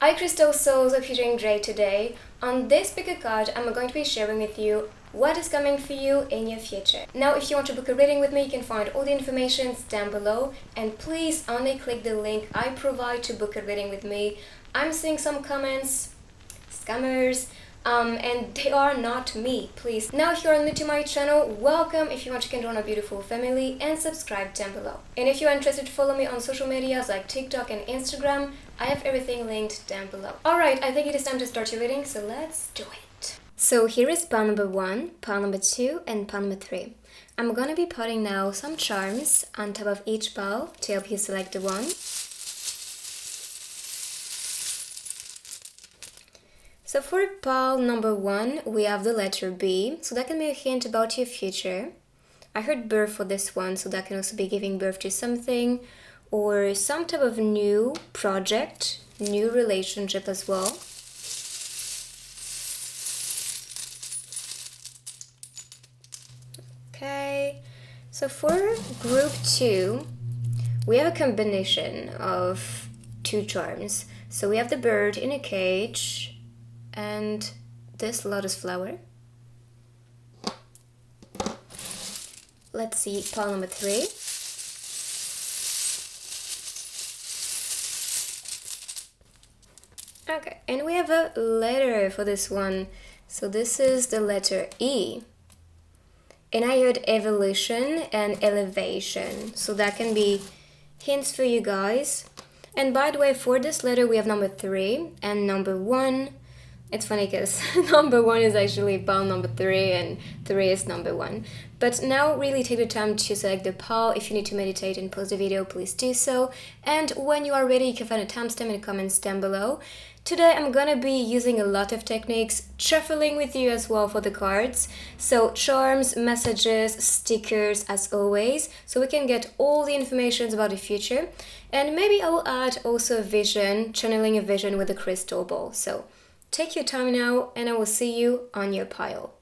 Hi Crystal Souls, hope you're doing great today. On this picker card, I'm going to be sharing with you what is coming for you in your future. Now, if you want to book a reading with me, you can find all the information down below, and please only click the link I provide to book a reading with me. I'm seeing some comments, scammers, and they are not me, please. Now, if you're new to my channel, welcome. If you want, you can join a beautiful family and subscribe down below. And if you're interested to follow me on social medias like TikTok and Instagram, I have everything linked down below. Alright, I think it is time to start your reading, so let's do it. So here is pile number 1, pile number 2, and pile number 3. I'm gonna be putting now some charms on top of each pile to help you select the one. So for pile number 1, we have the letter B, so that can be a hint about your future. I heard birth for this one, so that can also be giving birth to something or some type of new project, new relationship as well. Okay, so for group 2, we have a combination of two charms. So we have the bird in a cage and this lotus flower. Let's see pile number 3. Okay, and we have a letter for this one. So this is the letter E. And I heard evolution and elevation. So that can be hints for you guys. And by the way, for this letter, we have number 3 and number 1. It's funny because number 1 is actually pile number 3 and 3 is number 1. But now really take the time to select the pile. If you need to meditate and pause the video, please do so. And when you are ready, you can find a timestamp in the comments down below. Today I'm gonna be using a lot of techniques, shuffling with you as well for the cards. So charms, messages, stickers as always, so we can get all the information about the future. And maybe I will add also a vision, channeling a vision with a crystal ball. So take your time now and I will see you on your pile.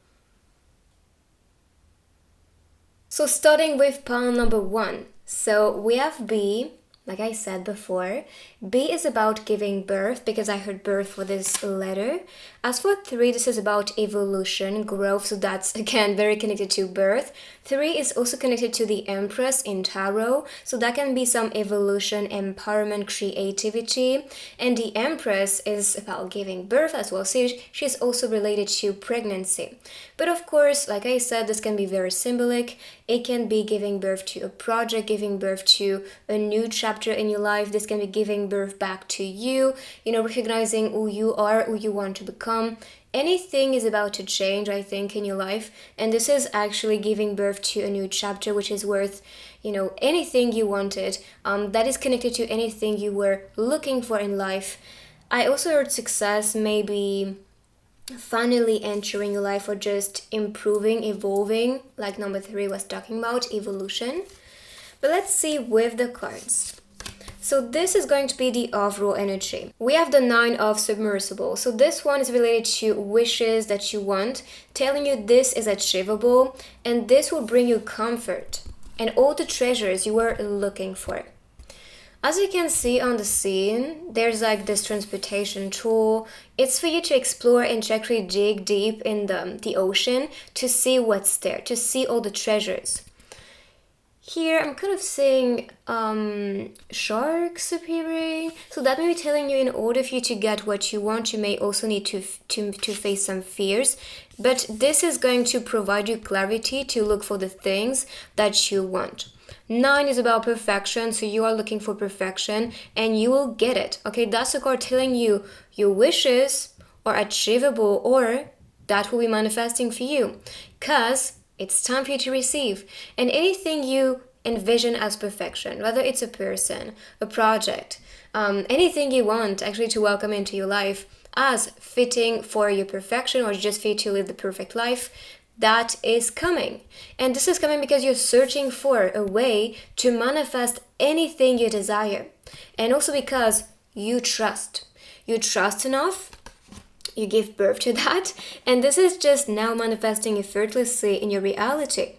So starting with pile number 1. So we have B. Like I said before, B is about giving birth because I heard birth for this letter. As for 3, this is about evolution, growth, so that's again very connected to birth. 3 is also connected to the Empress in Tarot, so that can be some evolution, empowerment, creativity. And the Empress is about giving birth as well, so she's also related to pregnancy. But of course, like I said, this can be very symbolic. It can be giving birth to a project, giving birth to a new chapter in your life. This can be giving birth back to you, recognizing who you are, who you want to become. Anything is about to change, I think, in your life, and this is actually giving birth to a new chapter, which is worth, anything you wanted, that is connected to anything you were looking for in life. I also heard success, maybe finally entering your life or just improving, evolving, like number 3 was talking about, evolution. But let's see with the cards. So this is going to be the overall energy. We have the 9 of submersible. So this one is related to wishes that you want, telling you this is achievable and this will bring you comfort and all the treasures you were looking for. As you can see on the scene, there's like this transportation tool. It's for you to explore and to actually dig deep in the ocean to see what's there, to see all the treasures. Here I'm kind of seeing sharks appearing, so that may be telling you in order for you to get what you want, you may also need to face some fears, but this is going to provide you clarity to look for the things that you want. 9 is about perfection, so you are looking for perfection and you will get it. Okay, that's the card telling you your wishes are achievable or that will be manifesting for you, because it's time for you to receive. And anything you envision as perfection, whether it's a person, a project, anything you want actually to welcome into your life as fitting for your perfection or just for you to live the perfect life, that is coming. And this is coming because you're searching for a way to manifest anything you desire. And also because you trust. You trust enough, you give birth to that, and this is just now manifesting effortlessly in your reality.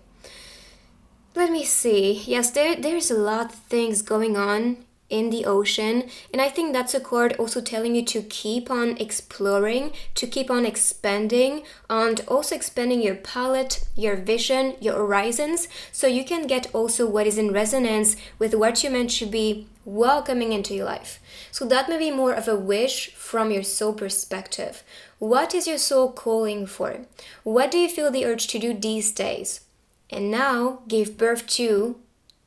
Let me see. Yes, there's a lot of things going on in the ocean. And I think that's a card also telling you to keep on exploring, to keep on expanding, and also expanding your palette, your vision, your horizons, so you can get also what is in resonance with what you're meant to be welcoming into your life. So that may be more of a wish from your soul perspective. What is your soul calling for? What do you feel the urge to do these days? And now give birth to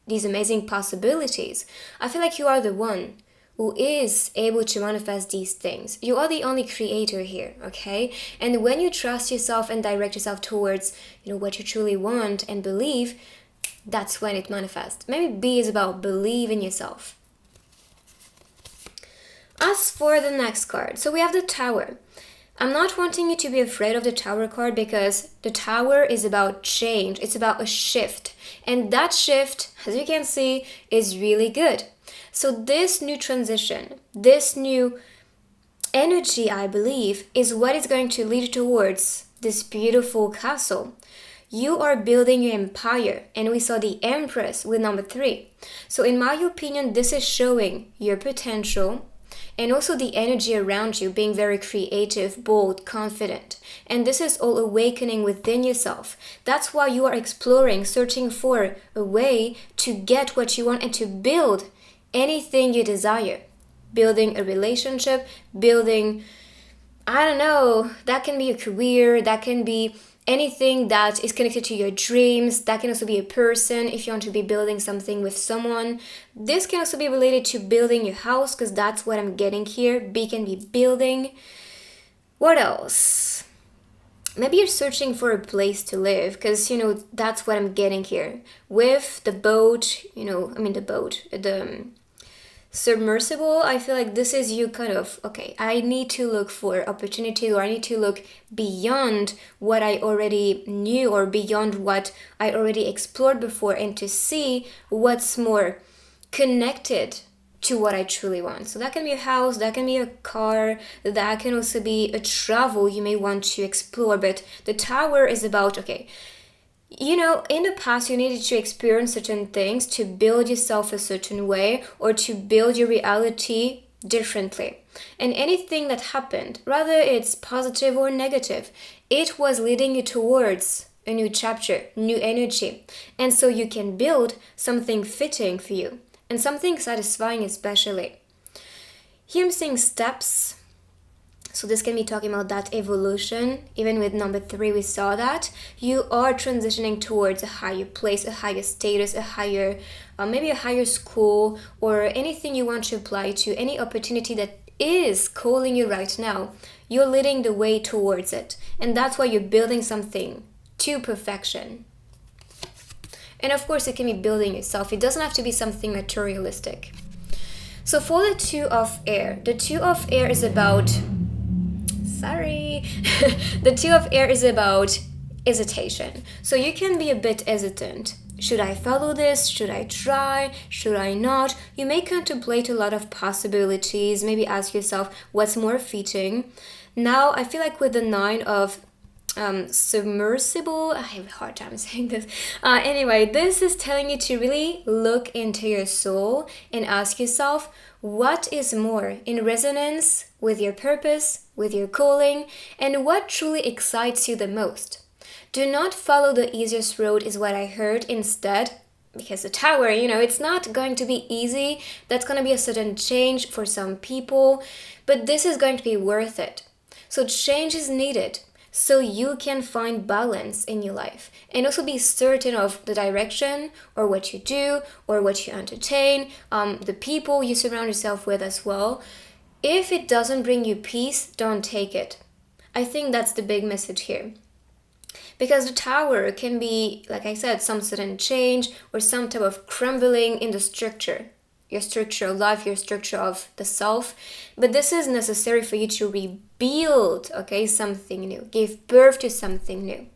these amazing possibilities. I feel like you are the one who is able to manifest these things. You are the only creator here, okay? And when you trust yourself and direct yourself towards, what you truly want and believe, that's when it manifests. Maybe B is about believe in yourself. As for the next card, so we have the Tower. I'm not wanting you to be afraid of the Tower card because the Tower is about change. It's about a shift. And that shift, as you can see, is really good. So this new transition, this new energy, I believe, is what is going to lead towards this beautiful castle. You are building your empire, and we saw the Empress with number 3. So in my opinion, this is showing your potential, and also the energy around you being very creative, bold, confident. And this is all awakening within yourself. That's why you are exploring, searching for a way to get what you want and to build anything you desire. Building a relationship, building, that can be a career, that can be anything that is connected to your dreams. That can also be a person if you want to be building something with someone. This can also be related to building your house, because that's what I'm getting here. B can be building. What else? Maybe you're searching for a place to live, because that's what I'm getting here with the boat. The submersible. I feel like this is you kind of, okay, I need to look for opportunity, or I need to look beyond what I already knew or beyond what I already explored before, and to see what's more connected to what I truly want. So that can be a house, that can be a car, that can also be a travel you may want to explore. But the Tower is about, okay, in the past, you needed to experience certain things to build yourself a certain way, or to build your reality differently. And anything that happened, whether it's positive or negative, it was leading you towards a new chapter, new energy. And so you can build something fitting for you and something satisfying especially. Here I'm seeing steps. So this can be talking about that evolution. Even with number 3, we saw that. You are transitioning towards a higher place, a higher status, a higher, maybe a higher school, or anything you want to apply to, any opportunity that is calling you right now. You're leading the way towards it. And that's why you're building something to perfection. And of course, it can be building yourself. It doesn't have to be something materialistic. So for the 2 of Air, the 2 of Air is about... the 2 of Air is about hesitation. So you can be a bit hesitant. Should I follow this? Should I try? Should I not? You may contemplate a lot of possibilities. Maybe ask yourself what's more fitting. Now, I feel like with the 9 of submersible, I have a hard time saying this. Anyway, this is telling you to really look into your soul and ask yourself, what is more in resonance with your purpose, with your calling, and what truly excites you the most? Do not follow the easiest road, is what I heard. Instead, because the Tower, it's not going to be easy. That's going to be a sudden change for some people, but this is going to be worth it. So change is needed so you can find balance in your life and also be certain of the direction or what you do or what you entertain, the people you surround yourself with as well. If it doesn't bring you peace, don't take it. I think that's the big message here. Because the Tower can be, like I said, some sudden change or some type of crumbling in the structure. Your structure of life, your structure of the self. But this is necessary for you to rebuild, something new. Give birth to something new.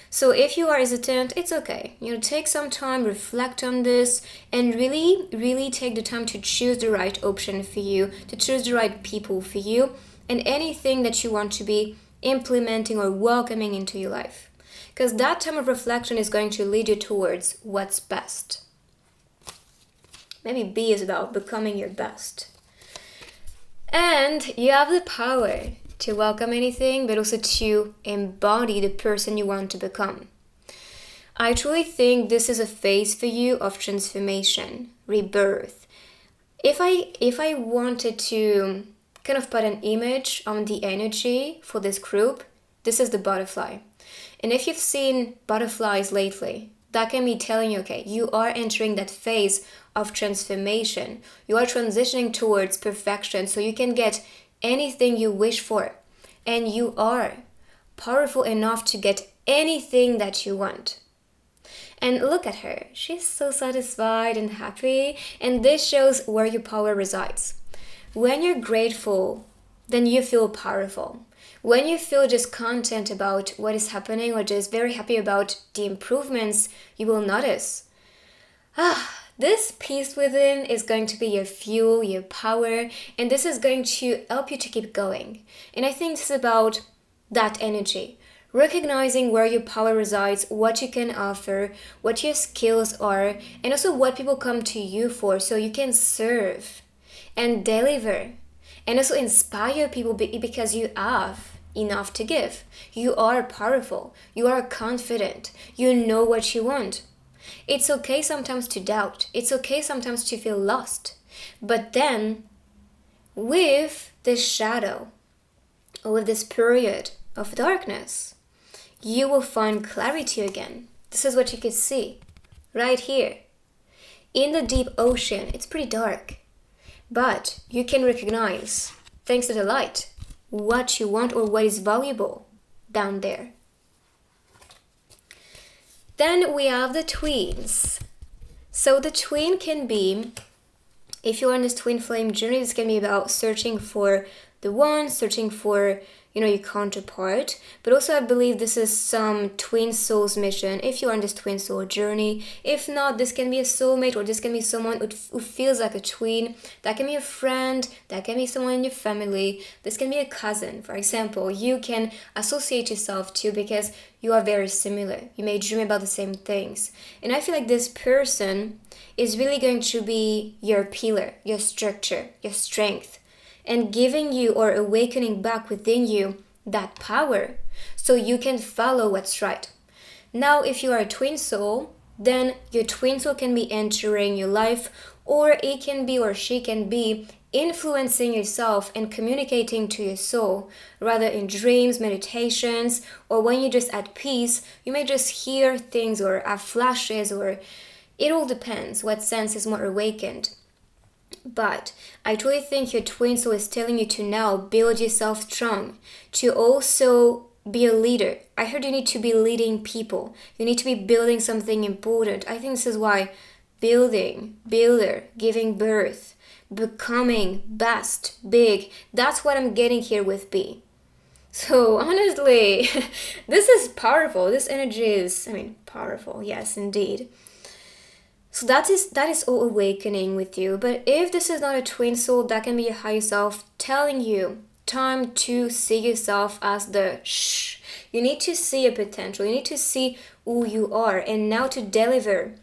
So if you are hesitant, it's okay. Take some time, reflect on this, and really, really take the time to choose the right option for you, to choose the right people for you, and anything that you want to be implementing or welcoming into your life. Because that time of reflection is going to lead you towards what's best. Maybe B is about becoming your best. And you have the power to welcome anything, but also to embody the person you want to become. I truly think this is a phase for you of transformation, rebirth. If I wanted to kind of put an image on the energy for this group, this is the butterfly. And if you've seen butterflies lately, that can be telling you, okay, you are entering that phase of transformation. You are transitioning towards perfection so you can get anything you wish for. And you are powerful enough to get anything that you want. And look at her. She's so satisfied and happy. And this shows where your power resides. When you're grateful, then you feel powerful. When you feel just content about what is happening or just very happy about the improvements you will notice, this peace within is going to be your fuel, your power, and this is going to help you to keep going. And I think this is about that energy. Recognizing where your power resides, what you can offer, what your skills are, and also what people come to you for so you can serve and deliver and also inspire people because you have enough to give. You are powerful. You are confident. You know what you want. It's okay sometimes to doubt. It's okay sometimes to feel lost. But then, with this shadow, or with this period of darkness, you will find clarity again. This is what you can see right here. In the deep ocean, it's pretty dark. But you can recognize, thanks to the light, what you want or what is valuable down there. Then we have the twins. So the twin can be, if you're on this twin flame journey, this can be about searching for the one, searching for, your counterpart. But also I believe this is some twin souls mission if you're on this twin soul journey. If not, this can be a soulmate, or this can be someone who feels like a twin. That can be a friend, that can be someone in your family. This can be a cousin, for example. You can associate yourself to because you are very similar. You may dream about the same things. And I feel like this person is really going to be your pillar, your structure, your strength, and giving you or awakening back within you that power so you can follow what's right. Now, if you are a twin soul, then your twin soul can be entering your life, or it can be, or she can be, influencing yourself and communicating to your soul, rather in dreams, meditations, or when you're just at peace, you may just hear things or have flashes, or it all depends what sense is more awakened. But I truly think your twin soul is telling you to now build yourself strong, to also be a leader. I heard you need to be leading people. You need to be building something important. I think this is why builder, giving birth, becoming best, big. That's what I'm getting here with B. So honestly, this is powerful. This energy is, powerful. Yes, indeed. So that is all awakening with you. But if this is not a twin soul, that can be your higher self telling you, time to see yourself as the shh. You need to see your potential. You need to see who you are. And now to deliver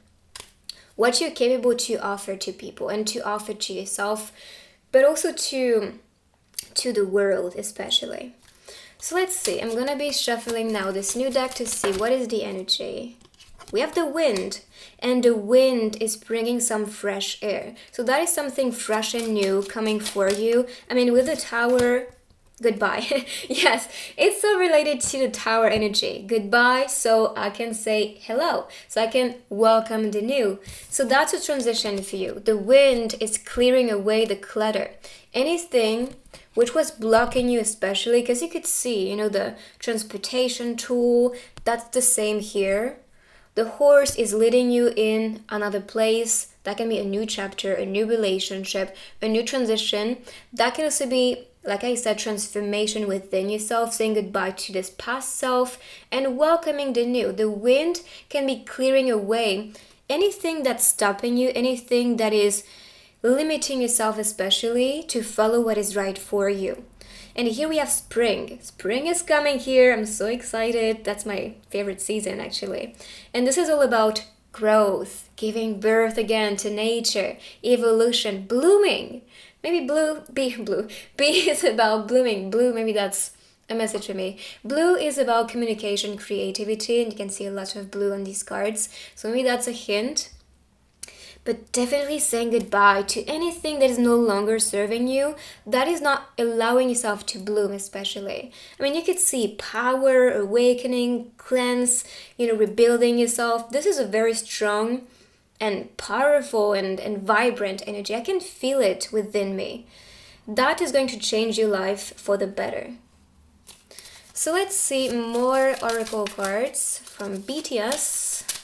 what you're capable to offer to people and to offer to yourself, but also to the world especially. So let's see. I'm going to be shuffling now this new deck to see what is the energy. We have the wind, and the wind is bringing some fresh air. So that is something fresh and new coming for you. With the tower, goodbye. Yes, it's so related to the tower energy. Goodbye, so I can say hello. So I can welcome the new. So that's a transition for you. The wind is clearing away the clutter. Anything which was blocking you, especially because you could see, the transportation tool, that's the same here. The horse is leading you in another place. That can be a new chapter, a new relationship, a new transition. That can also be, like I said, transformation within yourself, saying goodbye to this past self and welcoming the new. The wind can be clearing away anything that's stopping you, anything that is limiting yourself especially to follow what is right for you. And here we have spring. Spring is coming here. I'm so excited. That's my favorite season, actually. And this is all about growth, giving birth again to nature, evolution, blooming. Maybe B is about blooming. Blue, maybe that's a message for me. Blue is about communication, creativity, and you can see a lot of blue on these cards. So maybe that's a hint. But definitely saying goodbye to anything that is no longer serving you, that is not allowing yourself to bloom, especially. I mean, you could see power, awakening, cleanse, rebuilding yourself. This is a very strong and powerful and vibrant energy. I can feel it within me. That is going to change your life for the better. So let's see more oracle cards from BTS.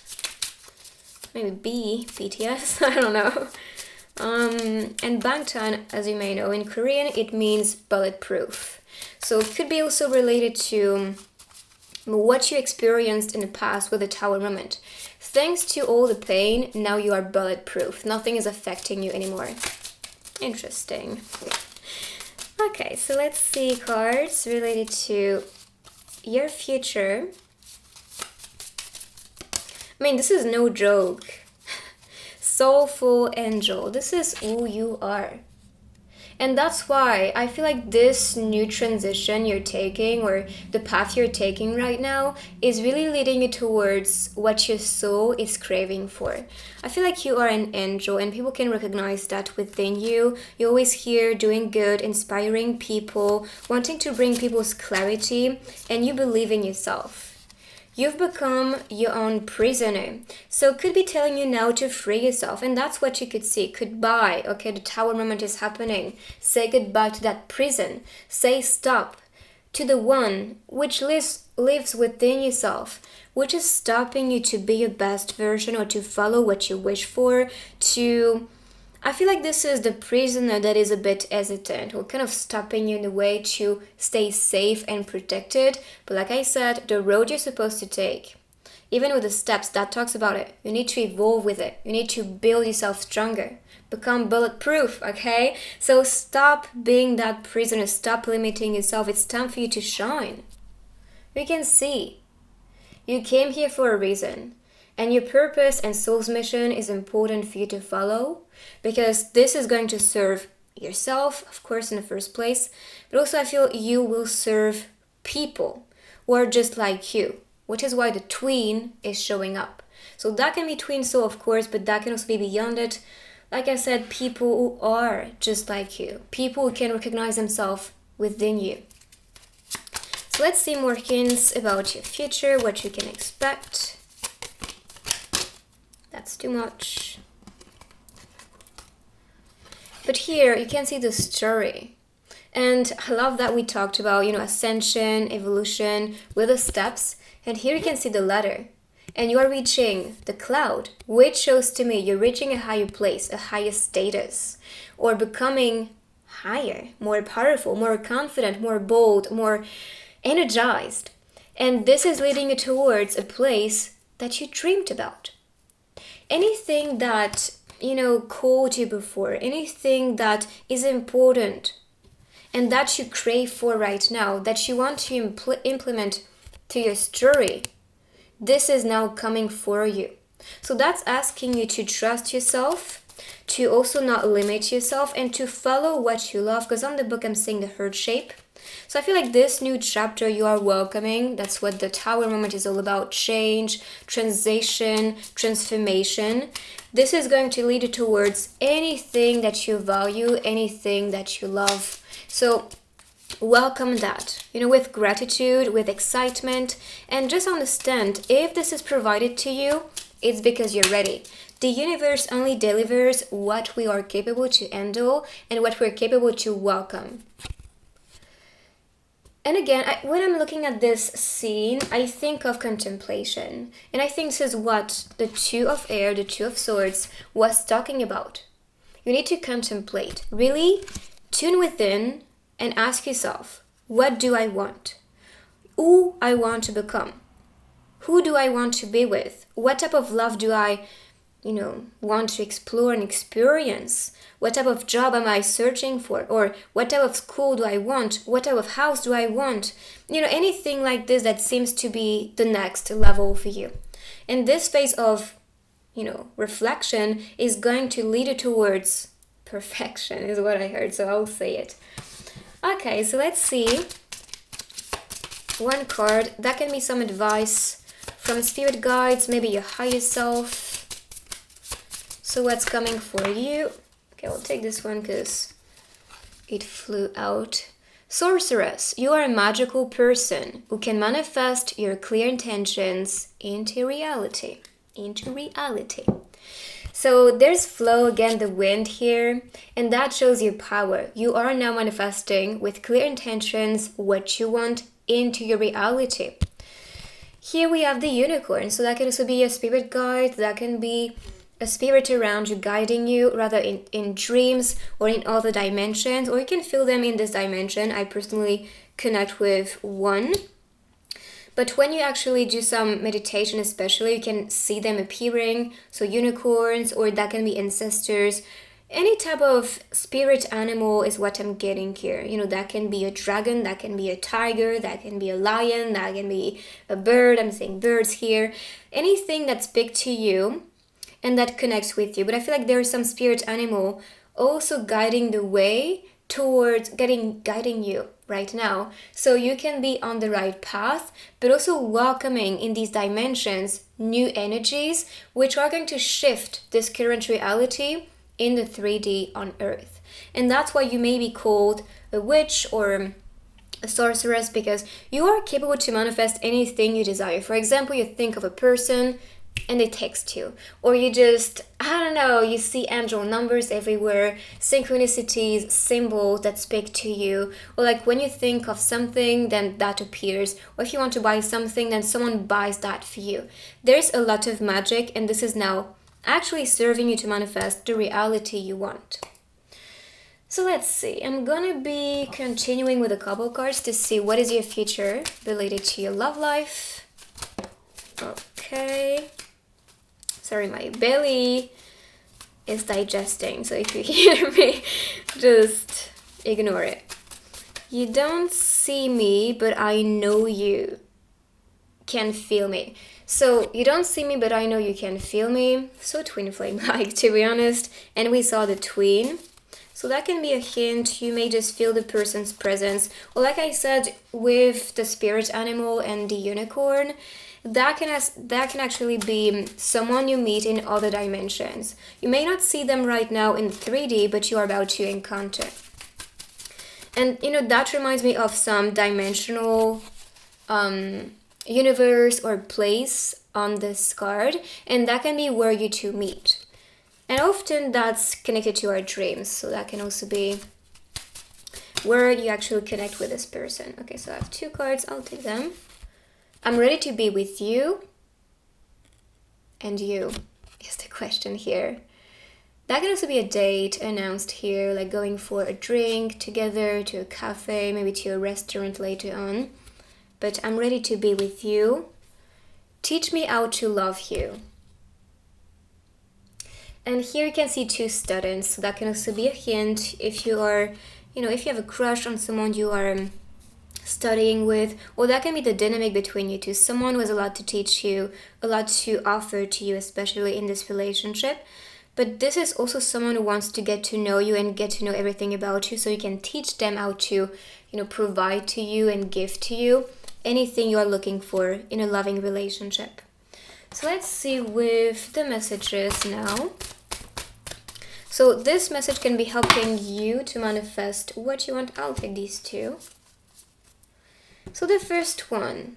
Maybe BTS, I don't know. And Bangtan, as you may know, in Korean, it means bulletproof. So it could be also related to what you experienced in the past with the Tower moment. Thanks to all the pain, now you are bulletproof. Nothing is affecting you anymore. Interesting. Okay, so let's see cards related to your future. I mean, this is no joke. Soulful angel. This is who you are. And that's why I feel like this new transition you're taking, or the path you're taking right now, is really leading you towards what your soul is craving for. I feel like you are an angel and people can recognize that within you. You're always here doing good, inspiring people, wanting to bring people's clarity, and you believe in yourself. You've become your own prisoner. So it could be telling you now to free yourself. And that's what you could see. Goodbye. Okay, the Tower moment is happening. Say goodbye to that prison. Say stop to the one which lives within yourself, which is stopping you to be your best version or to follow what you wish for, I feel like this is the prisoner that is a bit hesitant or kind of stopping you in the way to stay safe and protected. But like I said, the road you're supposed to take, even with the steps, that talks about it. You need to evolve with it. You need to build yourself stronger. Become bulletproof, okay? So stop being that prisoner. Stop limiting yourself. It's time for you to shine. You can see. You came here for a reason. And your purpose and soul's mission is important for you to follow, because this is going to serve yourself, of course, in the first place, but also I feel you will serve people who are just like you, which is why the tween is showing up. So that can be tween soul, of course, but that can also be beyond it. Like I said, people who are just like you, people who can recognize themselves within you. So let's see more hints about your future, what you can expect. That's too much. But here you can see the story. And I love that we talked about, ascension, evolution with the steps. And here you can see the ladder. And you are reaching the cloud, which shows to me you're reaching a higher place, a higher status, or becoming higher, more powerful, more confident, more bold, more energized. And this is leading you towards a place that you dreamed about. Anything that, called you before, anything that is important and that you crave for right now, that you want to implement to your story, this is now coming for you. So that's asking you to trust yourself, to also not limit yourself, and to follow what you love. Because on the book I'm seeing the heart shape. So I feel like this new chapter you are welcoming. That's what the Tower moment is all about. Change, transition, transformation. This is going to lead you towards anything that you value, anything that you love. So welcome that, with gratitude, with excitement, and just understand if this is provided to you, it's because you're ready. The universe only delivers what we are capable to handle and what we're capable to welcome. And again, when I'm looking at this scene, I think of contemplation. And I think this is what the Two of Air, the Two of Swords, was talking about. You need to contemplate. Really tune within and ask yourself, what do I want? Who I want to become? Who do I want to be with? What type of love do I want to explore and experience? What type of job am I searching for? Or what type of school do I want? What type of house do I want? Anything like this that seems to be the next level for you. In this phase of reflection is going to lead you towards perfection, is what I heard, so I'll say it. Okay, so let's see. One card, that can be some advice from spirit guides, maybe your higher self. So what's coming for you? Okay, I'll take this one because it flew out. Sorceress, you are a magical person who can manifest your clear intentions into reality. So there's flow again, the wind here, and that shows your power. You are now manifesting with clear intentions what you want into your reality. Here we have the unicorn, so that can also be a spirit guide, that can be a spirit around you guiding you, rather in dreams or in other dimensions, or you can feel them in this dimension. I personally connect with one. But when you actually do some meditation especially, you can see them appearing. So unicorns, or that can be ancestors. Any type of spirit animal is what I'm getting here. That can be a dragon, that can be a tiger, that can be a lion, that can be a bird. I'm saying birds here. Anything that's big to you and that connects with you. But I feel like there is some spirit animal also guiding the way towards guiding you right now. So you can be on the right path, but also welcoming in these dimensions new energies, which are going to shift this current reality in the 3D on Earth. And that's why you may be called a witch or a sorceress, because you are capable to manifest anything you desire. For example, you think of a person and they text you, or you just, you see angel numbers everywhere, synchronicities, symbols that speak to you, or like when you think of something, then that appears, or if you want to buy something, then someone buys that for you. There's a lot of magic, and this is now actually serving you to manifest the reality you want. So let's see, I'm gonna be continuing with a couple cards to see what is your future related to your love life. Okay. Sorry, my belly is digesting, so if you hear me, just ignore it. You don't see me, but I know you can feel me. So you don't see me, but I know you can feel me. So twin flame like, to be honest. And we saw the twin. So that can be a hint. You may just feel the person's presence. Or like I said, with the spirit animal and the unicorn, that can actually be someone you meet in other dimensions. You may not see them right now in 3D, but you are about to encounter. And that reminds me of some dimensional universe or place on this card, and that can be where you two meet. And often that's connected to our dreams, so that can also be where you actually connect with this person. Okay, so I have 2 cards, I'll take them. I'm ready to be with you. And you is the question here. That can also be a date announced here, like going for a drink together, to a cafe, maybe to a restaurant later on. But I'm ready to be with you. Teach me how to love you. And here you can see 2 students, so that can also be a hint if you are, if you have a crush on someone you are studying with, or that can be the dynamic between you two. Someone who has a lot to teach you, a lot to offer to you, especially in this relationship. But this is also someone who wants to get to know you and get to know everything about you, so you can teach them how to, provide to you and give to you anything you are looking for in a loving relationship. So let's see with the messages now. So this message can be helping you to manifest what you want. I'll take these 2. So the first one,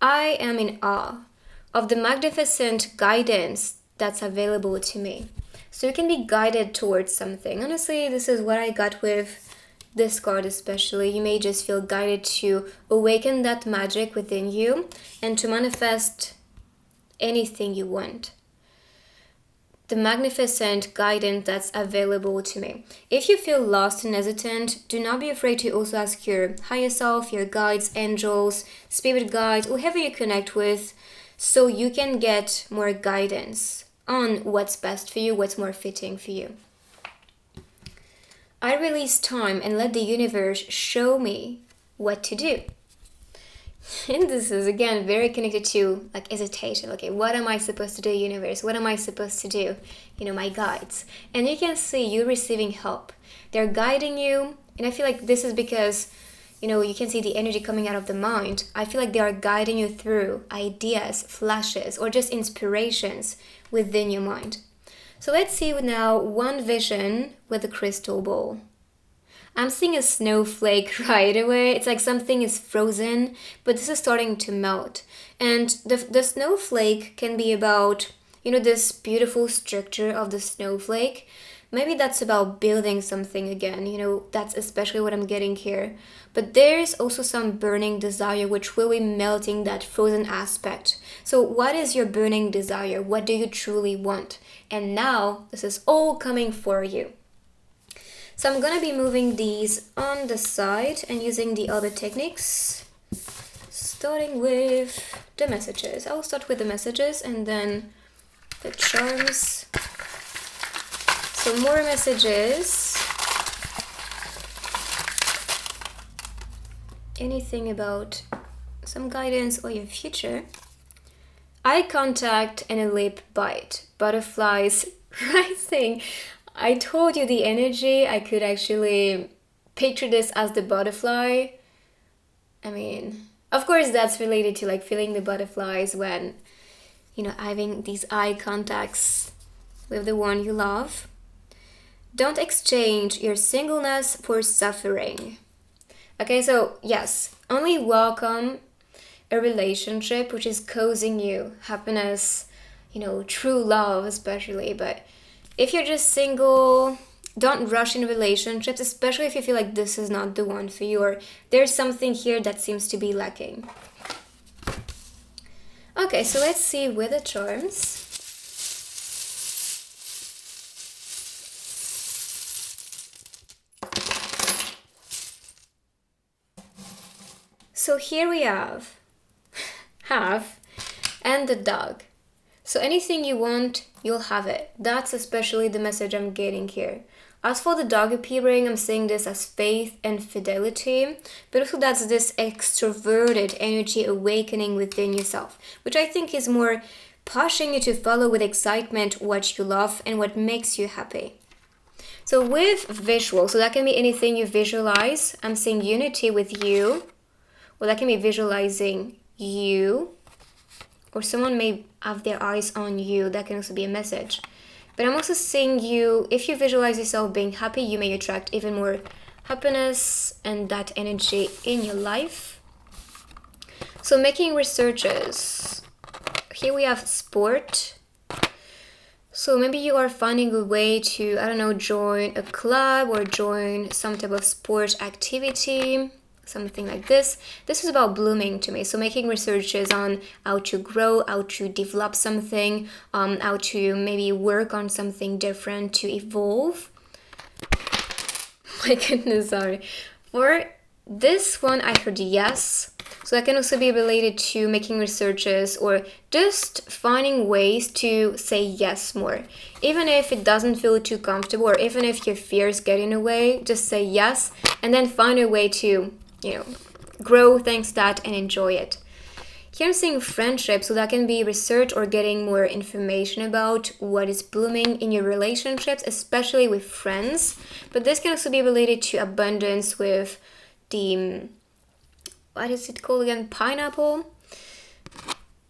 I am in awe of the magnificent guidance that's available to me. So you can be guided towards something. Honestly, this is what I got with this card especially. You may just feel guided to awaken that magic within you and to manifest anything you want. The magnificent guidance that's available to me. If you feel lost and hesitant, do not be afraid to also ask your higher self, your guides, angels, spirit guides, whoever you connect with, so you can get more guidance on what's best for you, what's more fitting for you. I release time and let the universe show me what to do. And this is again very connected to like hesitation. Okay, what am I supposed to do, universe? What am I supposed to do? My guides. And you can see you receiving help. They're guiding you. And I feel like this is because, you can see the energy coming out of the mind. I feel like they are guiding you through ideas, flashes, or just inspirations within your mind. So let's see now one vision with a crystal ball. I'm seeing a snowflake right away. It's like something is frozen, but this is starting to melt. And the snowflake can be about, this beautiful structure of the snowflake. Maybe that's about building something again. That's especially what I'm getting here. But there's also some burning desire which will be melting that frozen aspect. So what is your burning desire? What do you truly want? And now this is all coming for you. So I'm going to be moving these on the side and using the other techniques, starting with the messages. I'll start with the messages and then the charms. So more messages. Anything about some guidance or your future. Eye contact and a lip bite. Butterflies rising. I told you the energy. I could actually picture this as the butterfly. I mean, of course that's related to like feeling the butterflies when, having these eye contacts with the one you love. Don't exchange your singleness for suffering. Okay, so yes, only welcome a relationship which is causing you happiness, true love especially, but if you're just single, don't rush in relationships, especially if you feel like this is not the one for you or there's something here that seems to be lacking. Okay, so let's see with the charms. So here we have and the dog. So anything you want, you'll have it. That's especially the message I'm getting here. As for the dog appearing, I'm seeing this as faith and fidelity, but also that's this extroverted energy awakening within yourself, which I think is more pushing you to follow with excitement what you love and what makes you happy. So with visual, so that can be anything you visualize. I'm seeing unity with you, or that can be visualizing you, or someone may have their eyes on you. That can also be a message. But I'm also seeing you, if you visualize yourself being happy, you may attract even more happiness and that energy in your life. So making researches. Here we have sport. So maybe you are finding a way to, join a club or join some type of sport activity. Something like this. This is about blooming to me. So making researches on how to grow, how to develop something, how to maybe work on something different to evolve. My goodness, sorry. For this one, I heard yes. So that can also be related to making researches or just finding ways to say yes more. Even if it doesn't feel too comfortable or even if your fears get in the way, just say yes and then find a way to grow thanks to that and enjoy it. Here I'm seeing friendship, so that can be research or getting more information about what is blooming in your relationships, especially with friends. But this can also be related to abundance with the, what is it called again? Pineapple.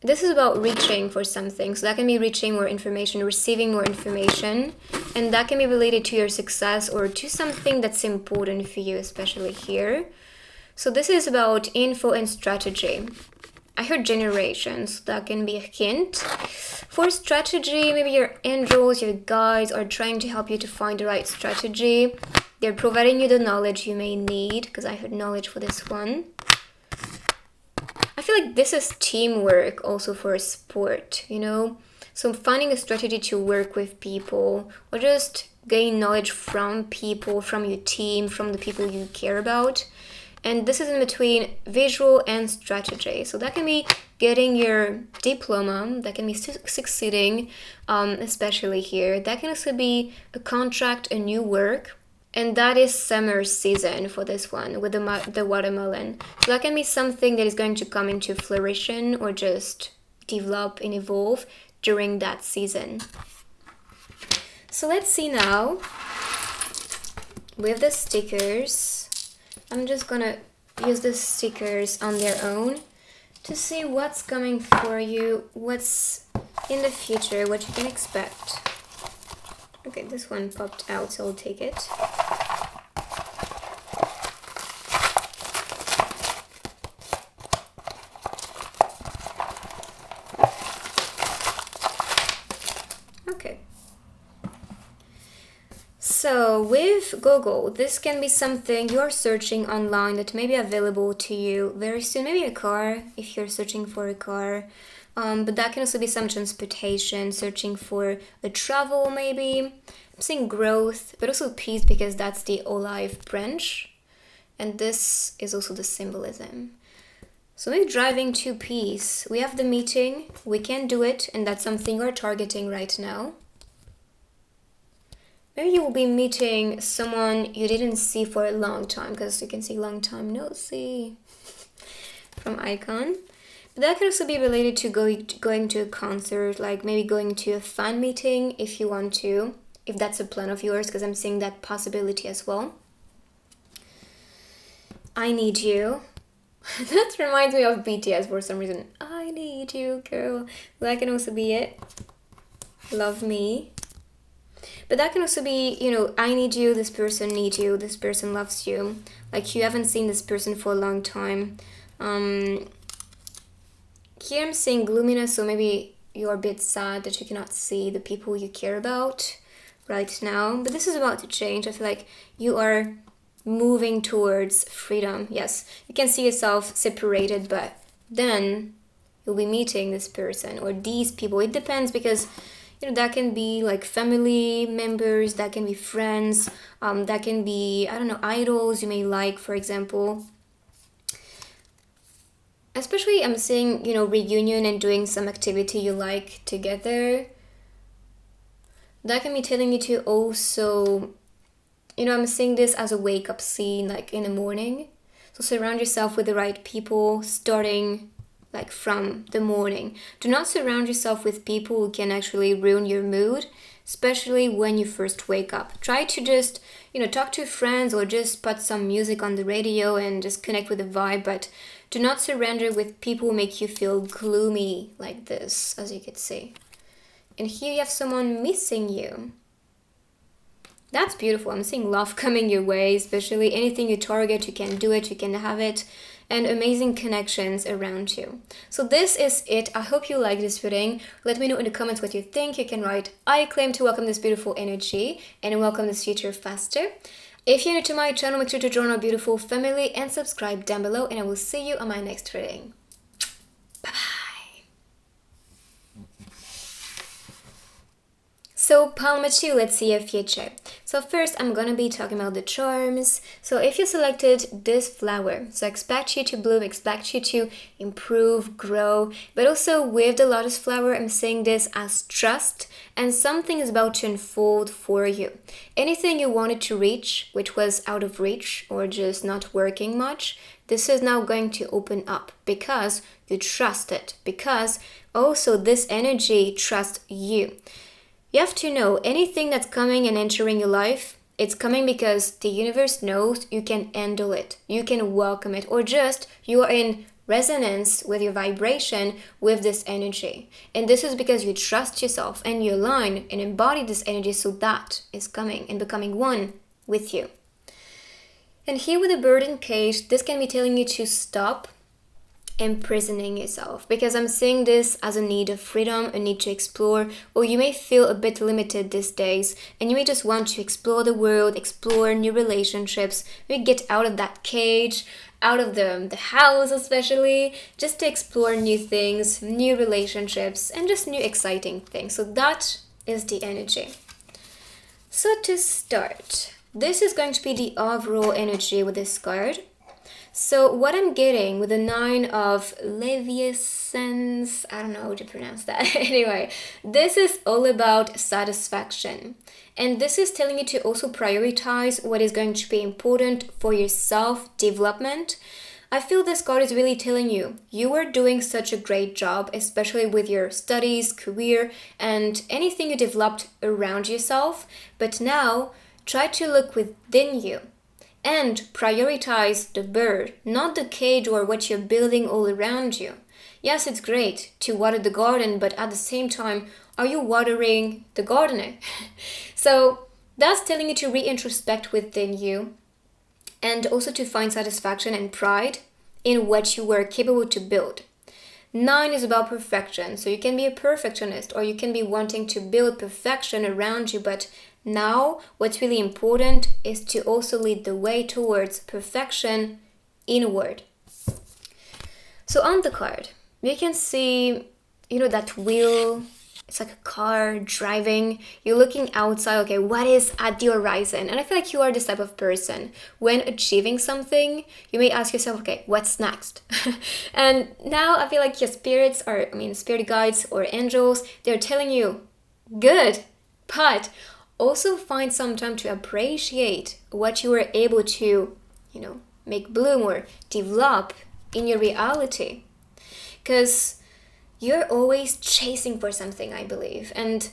This is about reaching for something, so that can be reaching more information, receiving more information, and that can be related to your success or to something that's important for you, especially here. So this is about info and strategy. I heard generations. That can be a hint. For strategy, maybe your angels, your guides are trying to help you to find the right strategy. They're providing you the knowledge you may need, because I heard knowledge for this one. I feel like this is teamwork also for sport, So finding a strategy to work with people or just gain knowledge from people, from your team, from the people you care about. And this is in between visual and strategy. So that can be getting your diploma, that can be succeeding, especially here. That can also be a contract, a new work. And that is summer season for this one with the watermelon. So that can be something that is going to come into flourishing or just develop and evolve during that season. So let's see now with the stickers. I'm just gonna use the stickers on their own to see what's coming for you, what's in the future, what you can expect. Okay, this one popped out, so I'll take it. Okay. So with Google, this can be something you're searching online that may be available to you very soon. Maybe a car, if you're searching for a car. But that can also be some transportation, searching for a travel maybe. I'm seeing growth, but also peace because that's the Olive branch. And this is also the symbolism. So maybe driving to peace. We have the meeting, we can do it, and that's something we're targeting right now. Maybe you will be meeting someone you didn't see for a long time, because you can see long time no see from icon. But that can also be related to going to a concert, like maybe going to a fan meeting if you want to, if that's a plan of yours, because I'm seeing that possibility as well. I need you. That reminds me of BTS for some reason. I need you, girl. That can also be it. Love me. But that can also be, I need you, this person needs you, this person loves you. Like you haven't seen this person for a long time. Here I'm seeing gloominess, so maybe you're a bit sad that you cannot see the people you care about right now. But this is about to change. I feel like you are moving towards freedom. Yes, you can see yourself separated, but then you'll be meeting this person or these people. It depends because, that can be like family members, that can be friends, that can be, idols you may like, for example. Especially I'm seeing, reunion and doing some activity you like together. That can be telling you to also, I'm seeing this as a wake-up scene, like in the morning. So surround yourself with the right people, starting like from the morning. Do not surround yourself with people who can actually ruin your mood, especially when you first wake up. Try to just, talk to friends or just put some music on the radio and just connect with the vibe, but do not surrender with people who make you feel gloomy like this, as you could see. And here you have someone missing you. That's beautiful. I'm seeing love coming your way, especially anything you target, you can do it, you can have it, and amazing connections around you. So this is it. I hope you like this reading. Let me know in the comments what you think. You can write, I claim to welcome this beautiful energy and welcome this future faster. If you're new to my channel, make sure to join our beautiful family and subscribe down below, and I will see you on my next reading. Bye-bye. So Palm 2, let's see your future. So first I'm gonna be talking about the charms. So if you selected this flower, so expect you to bloom, expect you to improve, grow, but also with the lotus flower, I'm seeing this as trust, and something is about to unfold for you. Anything you wanted to reach, which was out of reach or just not working much, this is now going to open up because you trust it, because also this energy trusts you. You have to know anything that's coming and entering your life, it's coming because the universe knows you can handle it, you can welcome it, or just you are in resonance with your vibration with this energy. And this is because you trust yourself and you align and embody this energy, so that is coming and becoming one with you. And here with the bird in cage, this can be telling you to stop imprisoning yourself, because I'm seeing this as a need of freedom, a need to explore, or you may feel a bit limited these days and you may just want to explore the world, explore new relationships, maybe get out of that cage, out of the house especially, just to explore new things, new relationships, and just new exciting things. So that is the energy. So to start, this is going to be the overall energy with this card. So what I'm getting with the 9 of Leviathans, I don't know how to pronounce that. Anyway, this is all about satisfaction. And this is telling you to also prioritize what is going to be important for your self-development. I feel this card is really telling you, you are doing such a great job, especially with your studies, career, and anything you developed around yourself. But now, try to look within you and prioritize the bird, not the cage or what you're building all around you. Yes, it's great to water the garden, but at the same time, are you watering the gardener? So that's telling you to reintrospect within you and also to find satisfaction and pride in what you were capable to build. 9 is about perfection, so you can be a perfectionist or you can be wanting to build perfection around you, but now what's really important is to also lead the way towards perfection inward. So on the card, you can see, that wheel. It's like a car driving. You're looking outside, okay, what is at the horizon? And I feel like you are this type of person. When achieving something, you may ask yourself, okay, what's next? And now I feel like your spirit guides or angels, they're telling you, good, but also find some time to appreciate what you were able to, make bloom or develop in your reality. Because you're always chasing for something, I believe, and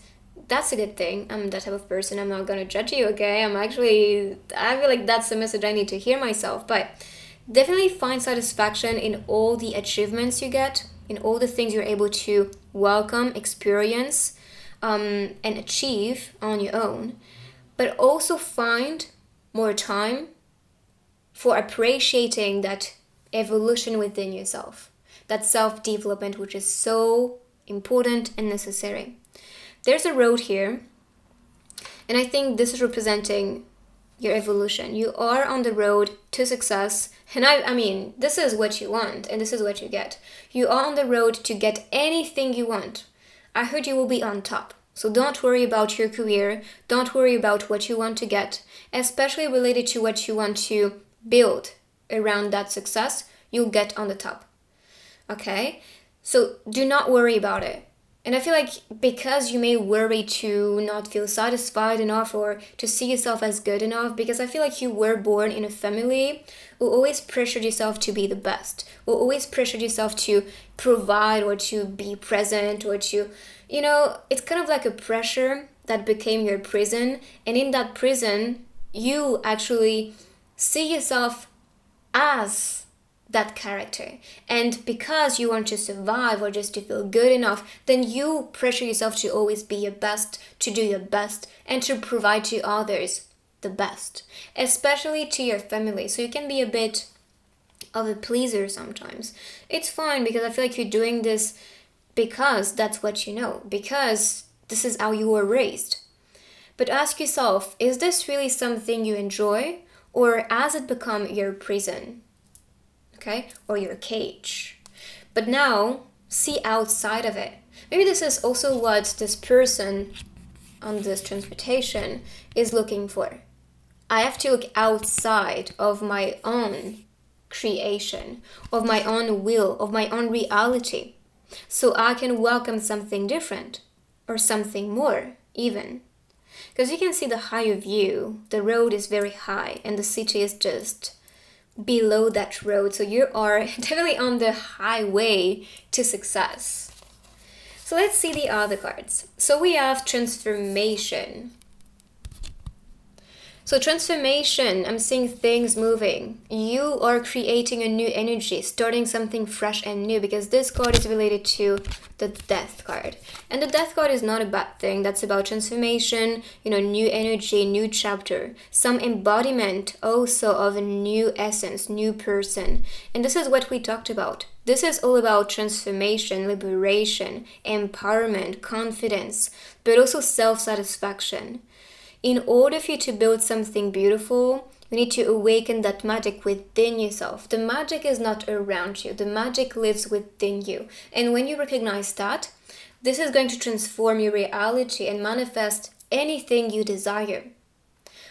that's a good thing. I'm that type of person. I'm not gonna judge you, okay? I feel like that's the message I need to hear myself, but definitely find satisfaction in all the achievements you get, in all the things you're able to welcome, experience, and achieve on your own, but also find more time for appreciating that evolution within yourself. That self-development, which is so important and necessary. There's a road here, and I think this is representing your evolution. You are on the road to success, and I mean, this is what you want, and this is what you get. You are on the road to get anything you want. I heard you will be on top, so don't worry about your career, don't worry about what you want to get, especially related to what you want to build around that success. You'll get on the top. Okay, so do not worry about it. And I feel like because you may worry to not feel satisfied enough or to see yourself as good enough, because I feel like you were born in a family who always pressured yourself to be the best, who always pressured yourself to provide or to be present or to, it's kind of like a pressure that became your prison. And in that prison, you actually see yourself as that character, and because you want to survive or just to feel good enough, then you pressure yourself to always be your best, to do your best, and to provide to others the best, especially to your family. So you can be a bit of a pleaser sometimes. It's fine, because I feel like you're doing this because that's what you know, because this is how you were raised. But ask yourself, is this really something you enjoy, or has it become your prison? Okay, or your cage. But now, see outside of it. Maybe this is also what this person on this transportation is looking for. I have to look outside of my own creation, of my own will, of my own reality, so I can welcome something different, or something more, even. Because you can see the higher view, the road is very high, and the city is just below that road, so you are definitely on the highway to success. So let's see the other cards. So we have transformation. So transformation, I'm seeing things moving. You are creating a new energy, starting something fresh and new, because this card is related to the death card. And the death card is not a bad thing. That's about transformation, new energy, new chapter, some embodiment also of a new essence, new person. And this is what we talked about. This is all about transformation, liberation, empowerment, confidence, but also self-satisfaction. In order for you to build something beautiful, you need to awaken that magic within yourself. The magic is not around you. The magic lives within you. And when you recognize that, this is going to transform your reality and manifest anything you desire.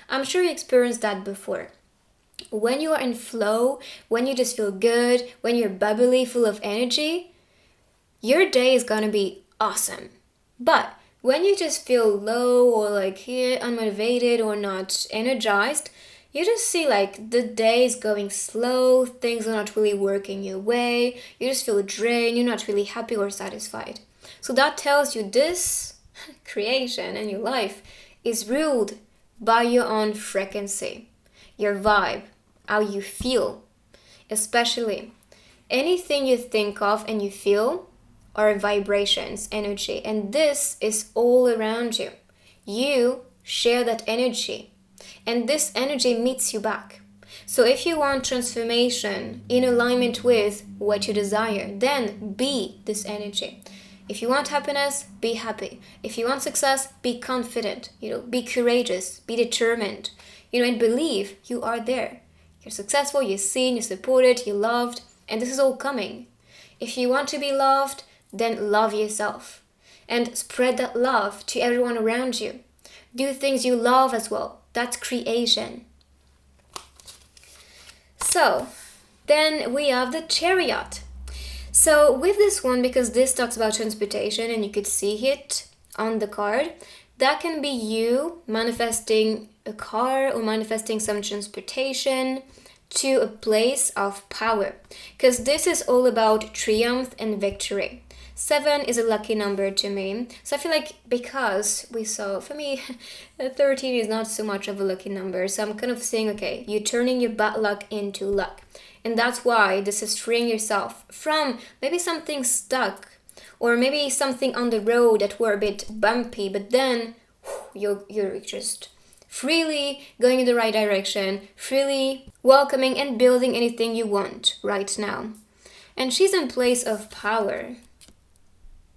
I'm sure you experienced that before. When you are in flow, when you just feel good, when you're bubbly, full of energy, your day is gonna be awesome. But when you just feel low or like unmotivated or not energized, you just see like the day is going slow, things are not really working your way, you just feel drained, you're not really happy or satisfied. So that tells you this creation and your life is ruled by your own frequency, your vibe, how you feel. Especially anything you think of and you feel are vibrations, energy, and this is all around you. You share that energy, and this energy meets you back. So if you want transformation in alignment with what you desire, then be this energy. If you want happiness, be happy. If you want success, be confident, be courageous, be determined, and believe you are there. You're successful, you're seen, you're supported, you're loved, and this is all coming. If you want to be loved, then love yourself and spread that love to everyone around you. Do things you love as well. That's creation. So then we have the Chariot. So with this one, because this talks about transportation and you could see it on the card, that can be you manifesting a car or manifesting some transportation to a place of power, because this is all about triumph and victory. 7 is a lucky number to me, so I feel like because we saw, for me, 13 is not so much of a lucky number, so I'm kind of saying, okay, you're turning your bad luck into luck, and that's why this is freeing yourself from maybe something stuck, or maybe something on the road that were a bit bumpy, but then you're just freely going in the right direction, freely welcoming and building anything you want right now. And she's in place of power,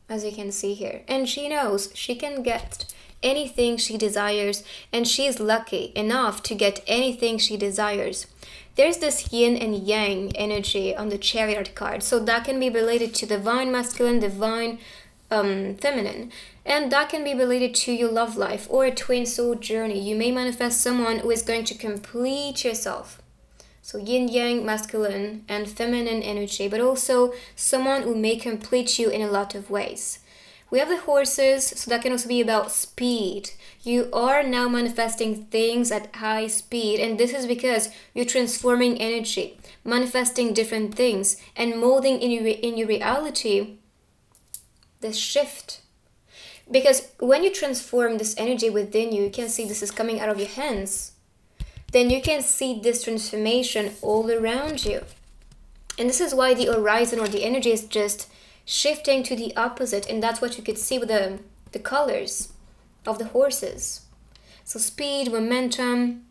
as you can see here. And she knows she can get anything she desires, and she's lucky enough to get anything she desires. There's this yin and yang energy on the Chariot card, so that can be related to divine masculine, divine feminine, and that can be related to your love life or a twin soul journey. You may manifest someone who is going to complete yourself. So yin yang, masculine and feminine energy, but also someone who may complete you in a lot of ways. We have the horses, so that can also be about speed. You are now manifesting things at high speed, and this is because you're transforming energy, manifesting different things, and molding in your reality this shift. Because when you transform this energy within you, you can see this is coming out of your hands. Then you can see this transformation all around you. And this is why the horizon or the energy is just shifting to the opposite, and that's what you could see with the colors of the horses. So speed, momentum,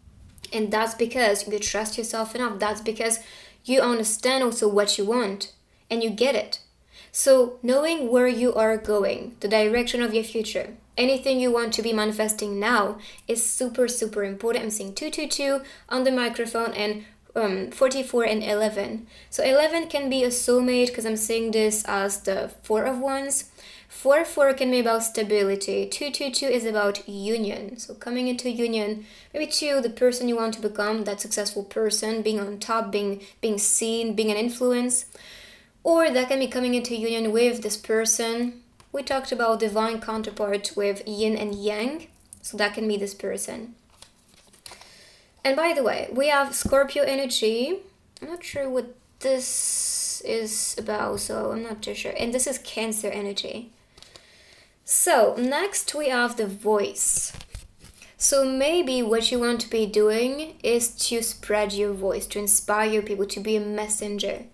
and that's because you trust yourself enough. That's because you understand also what you want and you get it. So knowing where you are going, the direction of your future, anything you want to be manifesting now is super, super important. I'm seeing 222 on the microphone and 44 and 11. So 11 can be a soulmate because I'm seeing this as the 4 of Wands. 4 can be about stability. 222 is about union. So coming into union, maybe to the person you want to become, that successful person, being on top, being seen, being an influence. Or that can be coming into union with this person. We talked about divine counterpart with yin and yang. So that can be this person. And by the way, we have Scorpio energy. I'm not sure what this is about, so I'm not too sure. And this is Cancer energy. So next we have the voice. So maybe what you want to be doing is to spread your voice, to inspire people, to be a messenger.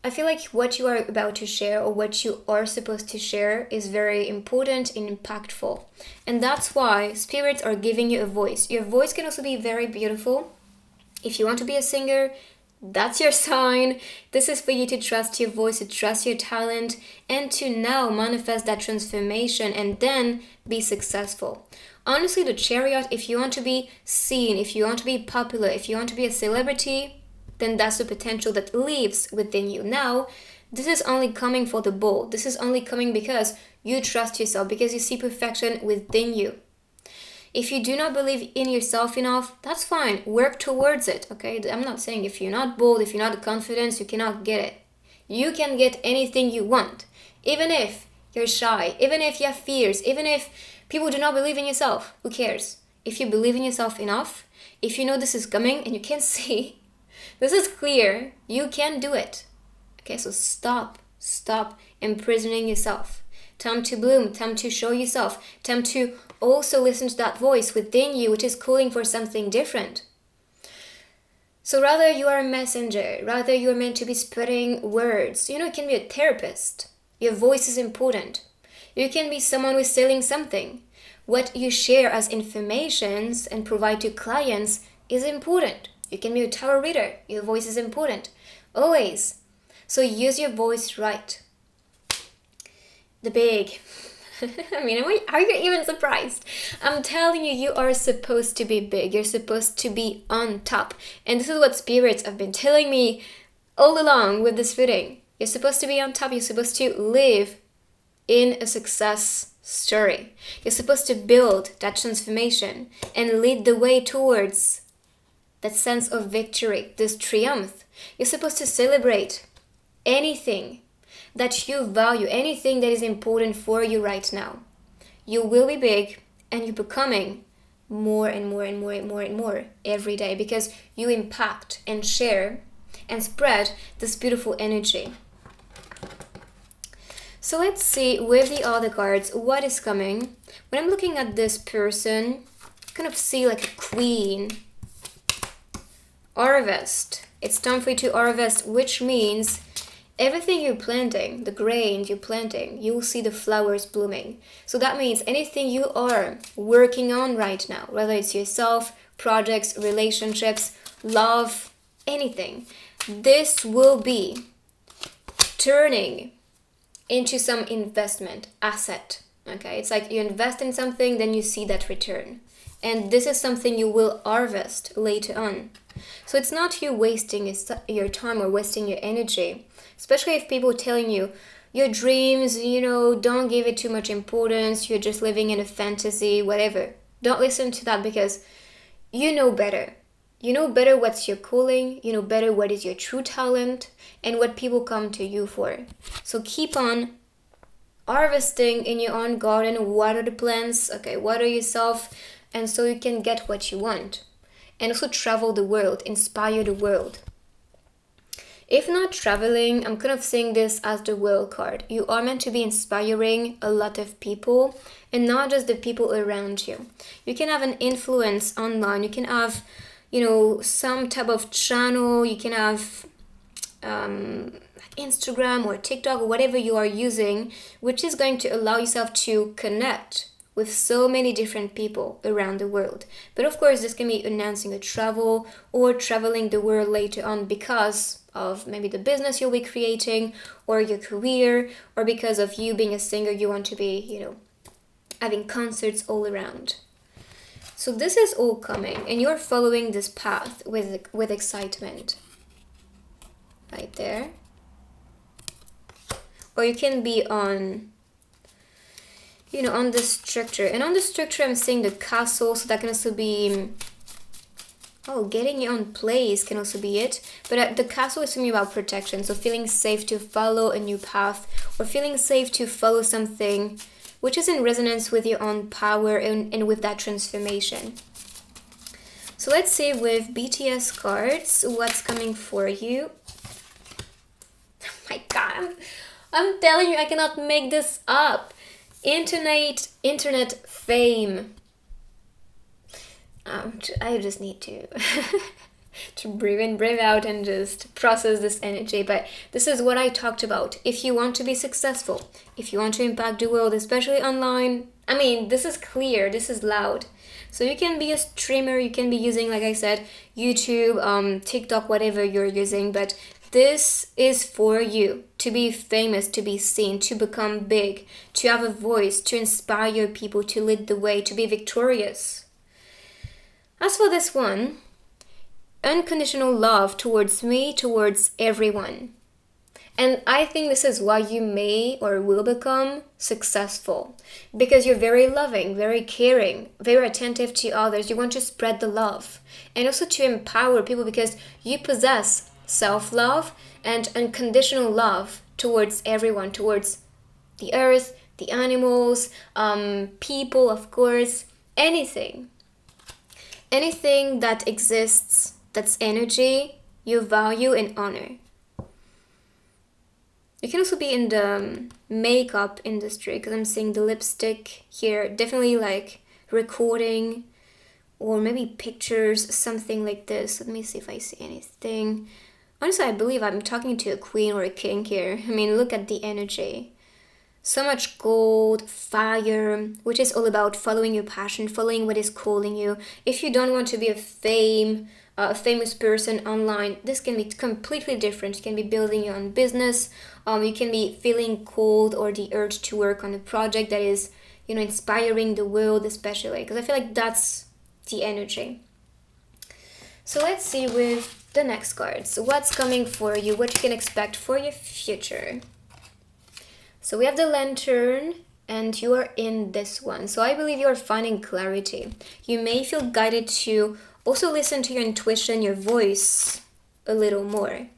I feel like what you are about to share or what you are supposed to share is very important and impactful. And that's why spirits are giving you a voice. Your voice can also be very beautiful. If you want to be a singer, that's your sign. This is for you to trust your voice, to trust your talent, and to now manifest that transformation and then be successful. Honestly, the Chariot, if you want to be seen, if you want to be popular, if you want to be a celebrity, then that's the potential that lives within you. Now, this is only coming for the bold. This is only coming because you trust yourself, because you see perfection within you. If you do not believe in yourself enough, that's fine. Work towards it, okay? I'm not saying if you're not bold, if you're not confident, you cannot get it. You can get anything you want. Even if you're shy, even if you have fears, even if people do not believe in yourself, who cares? If you believe in yourself enough, if you know this is coming and you can see, this is clear, you can do it. Okay, so stop imprisoning yourself. Time to bloom, time to show yourself, time to also listen to that voice within you which is calling for something different. So rather you are a messenger, rather you are meant to be spreading words. You can be a therapist. Your voice is important. You can be someone who is selling something. What you share as informations and provide to clients is important. You can be a tarot reader. Your voice is important. Always. So use your voice right. The big. I mean, are you even surprised? I'm telling you, you are supposed to be big. You're supposed to be on top. And this is what spirits have been telling me all along with this reading. You're supposed to be on top. You're supposed to live in a success story. You're supposed to build that transformation and lead the way towards that sense of victory, this triumph. You're supposed to celebrate anything that you value, anything that is important for you right now. You will be big and you're becoming more and more and more and more and more every day because you impact and share and spread this beautiful energy. So let's see with the other cards what is coming. When I'm looking at this person, I kind of see like a queen. Harvest. It's time for you to harvest, which means everything you're planting, the grain you're planting, you will see the flowers blooming. So that means anything you are working on right now, whether it's yourself, projects, relationships, love, anything, this will be turning into some investment asset. Okay, it's like you invest in something, then you see that return. And this is something you will harvest later on. So it's not you wasting your time or wasting your energy. Especially if people are telling you your dreams, don't give it too much importance, you're just living in a fantasy, whatever. Don't listen to that because you know better. You know better what's your calling, you know better what is your true talent and what people come to you for. So keep on harvesting in your own garden, water the plants, water yourself, and so you can get what you want. And also travel the world, inspire the world. If not traveling, I'm kind of seeing this as the world card. You are meant to be inspiring a lot of people and not just the people around you. You can have an influence online. You can have, some type of channel. You can have Instagram or TikTok or whatever you are using, which is going to allow yourself to connect with so many different people around the world. But of course, this can be announcing a travel or traveling the world later on because of maybe the business you'll be creating or your career, or because of you being a singer, you want to be, having concerts all around. So this is all coming and you're following this path with excitement. Right there. Or you can be on the structure. And on the structure, I'm seeing the castle, so that can also be, getting your own place can also be it. But the castle is something about protection, so feeling safe to follow a new path, or feeling safe to follow something which is in resonance with your own power and with that transformation. So let's see with BTS cards, what's coming for you. Oh my God, I'm telling you, I cannot make this up. Internet fame. I just need to to breathe in, breathe out, and just process this energy. But this is what I talked about. If you want to be successful, if you want to impact the world, especially online, this is clear, this is loud. So you can be a streamer, you can be using, like I said, YouTube, TikTok, whatever you're using, but this is for you to be famous, to be seen, to become big, to have a voice, to inspire people, to lead the way, to be victorious. As for this one, unconditional love towards me, towards everyone. And I think this is why you may or will become successful, because you're very loving, very caring, very attentive to others. You want to spread the love and also to empower people, because you possess self-love and unconditional love towards everyone, towards the earth, the animals, people, of course, anything. Anything that exists, that's energy, you value and honor. You can also be in the makeup industry, because I'm seeing the lipstick here. Definitely like recording or maybe pictures, something like this. Let me see if I see anything. Honestly, I believe I'm talking to a queen or a king here. I mean, look at the energy. So much gold, fire, which is all about following your passion, following what is calling you. If you don't want to be a famous person online, this can be completely different. You can be building your own business. You can be feeling called or the urge to work on a project that is, inspiring the world, especially, because I feel like that's the energy. So let's see with the next cards. What's coming for you? What you can expect for your future? So we have the lantern, and you are in this one. So I believe you are finding clarity. You may feel guided to also listen to your intuition, your voice a little more,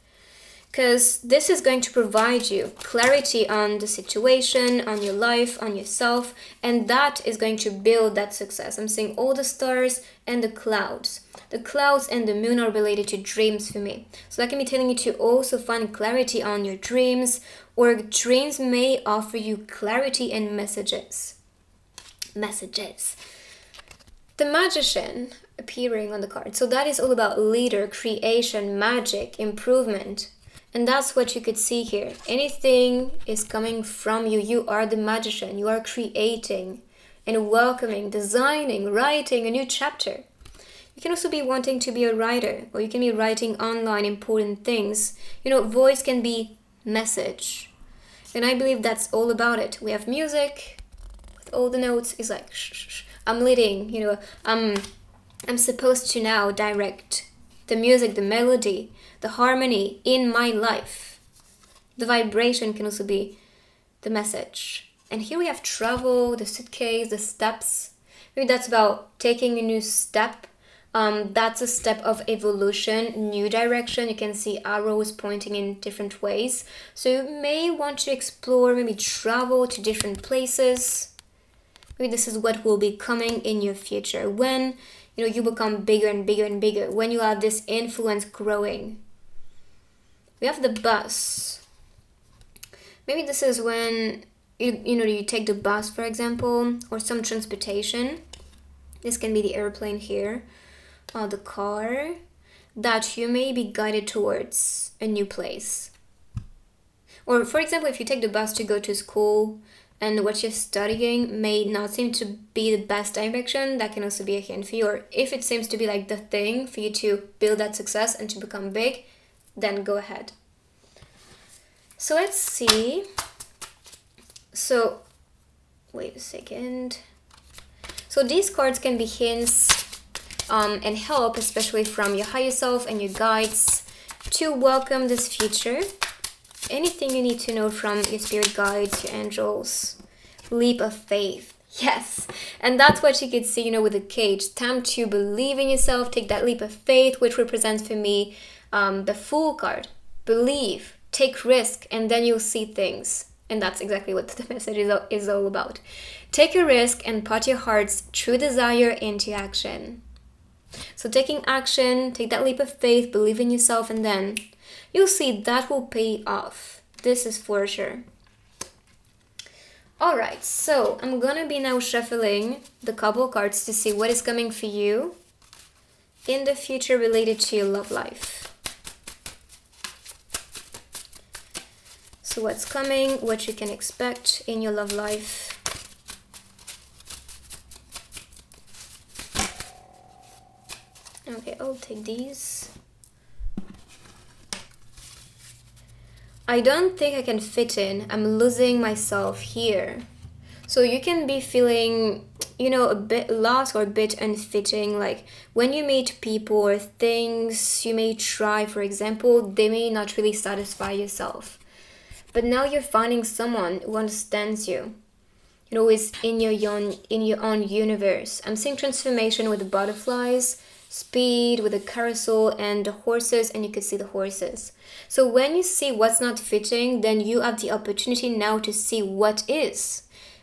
because this is going to provide you clarity on the situation, on your life, on yourself, and that is going to build that success. I'm seeing all the stars and the clouds. The clouds and the moon are related to dreams for me. So that can be telling you to also find clarity on your dreams, or dreams may offer you clarity and messages. The magician appearing on the card. So that is all about leader, creation, magic, improvement. And that's what you could see here. Anything is coming from you. You are the magician. You are creating and welcoming, designing, writing a new chapter. You can also be wanting to be a writer, or you can be writing online important things. Voice can be message. And I believe that's all about it. We have music with all the notes. It's like, shh. I'm leading, I'm supposed to now direct the music, the melody, the harmony in my life. The vibration can also be the message. And here we have travel, the suitcase, the steps. Maybe that's about taking a new step. That's a step of evolution, new direction. You can see arrows pointing in different ways. So you may want to explore, maybe travel to different places. Maybe this is what will be coming in your future when you become bigger and bigger and bigger, when you have this influence growing. We have the bus. Maybe this is when you take the bus, for example, or some transportation. This can be the airplane here, or the car, that you may be guided towards a new place. Or for example, if you take the bus to go to school and what you're studying may not seem to be the best direction, that can also be a hint for you. Or if it seems to be like the thing for you to build that success and to become big, then go ahead. So let's see. So wait a second. So these cards can be hints and help, especially from your higher self and your guides, to welcome this future. Anything you need to know from your spirit guides, your angels. Leap of faith. Yes. And that's what you could see, with the cage. Time to believe in yourself. Take that leap of faith, which represents for me the Fool card. Believe. Take risk. And then you'll see things. And that's exactly what the message is all about. Take a risk and put your heart's true desire into action. So taking action, take that leap of faith, believe in yourself, and then you'll see that will pay off. This is for sure. Alright, so I'm gonna be now shuffling the couple cards to see what is coming for you in the future related to your love life. So what's coming, what you can expect in your love life. Okay, I'll take these. I don't think I can fit in. I'm losing myself here. So you can be feeling, a bit lost or a bit unfitting. Like when you meet people or things you may try, for example, they may not really satisfy yourself. but now you're finding someone who understands you, you know, is in your own universe. I'm seeing transformation with the butterflies, speed with the carousel and the horses, and you can see the horses. So when you see what's not fitting, then you have the opportunity now to see what is.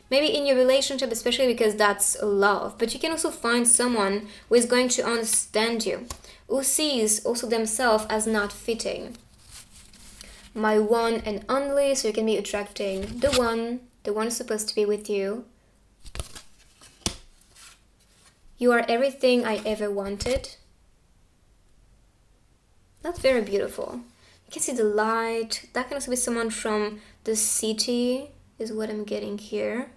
Maybe in your relationship, especially because that's love, but you can also find someone who is going to understand you, who sees also themselves as not fitting. My one and only, so you can be attracting the one who's supposed to be with you. You are everything I ever wanted. That's very beautiful. You can see the light. That can also be someone from the city, is what I'm getting here.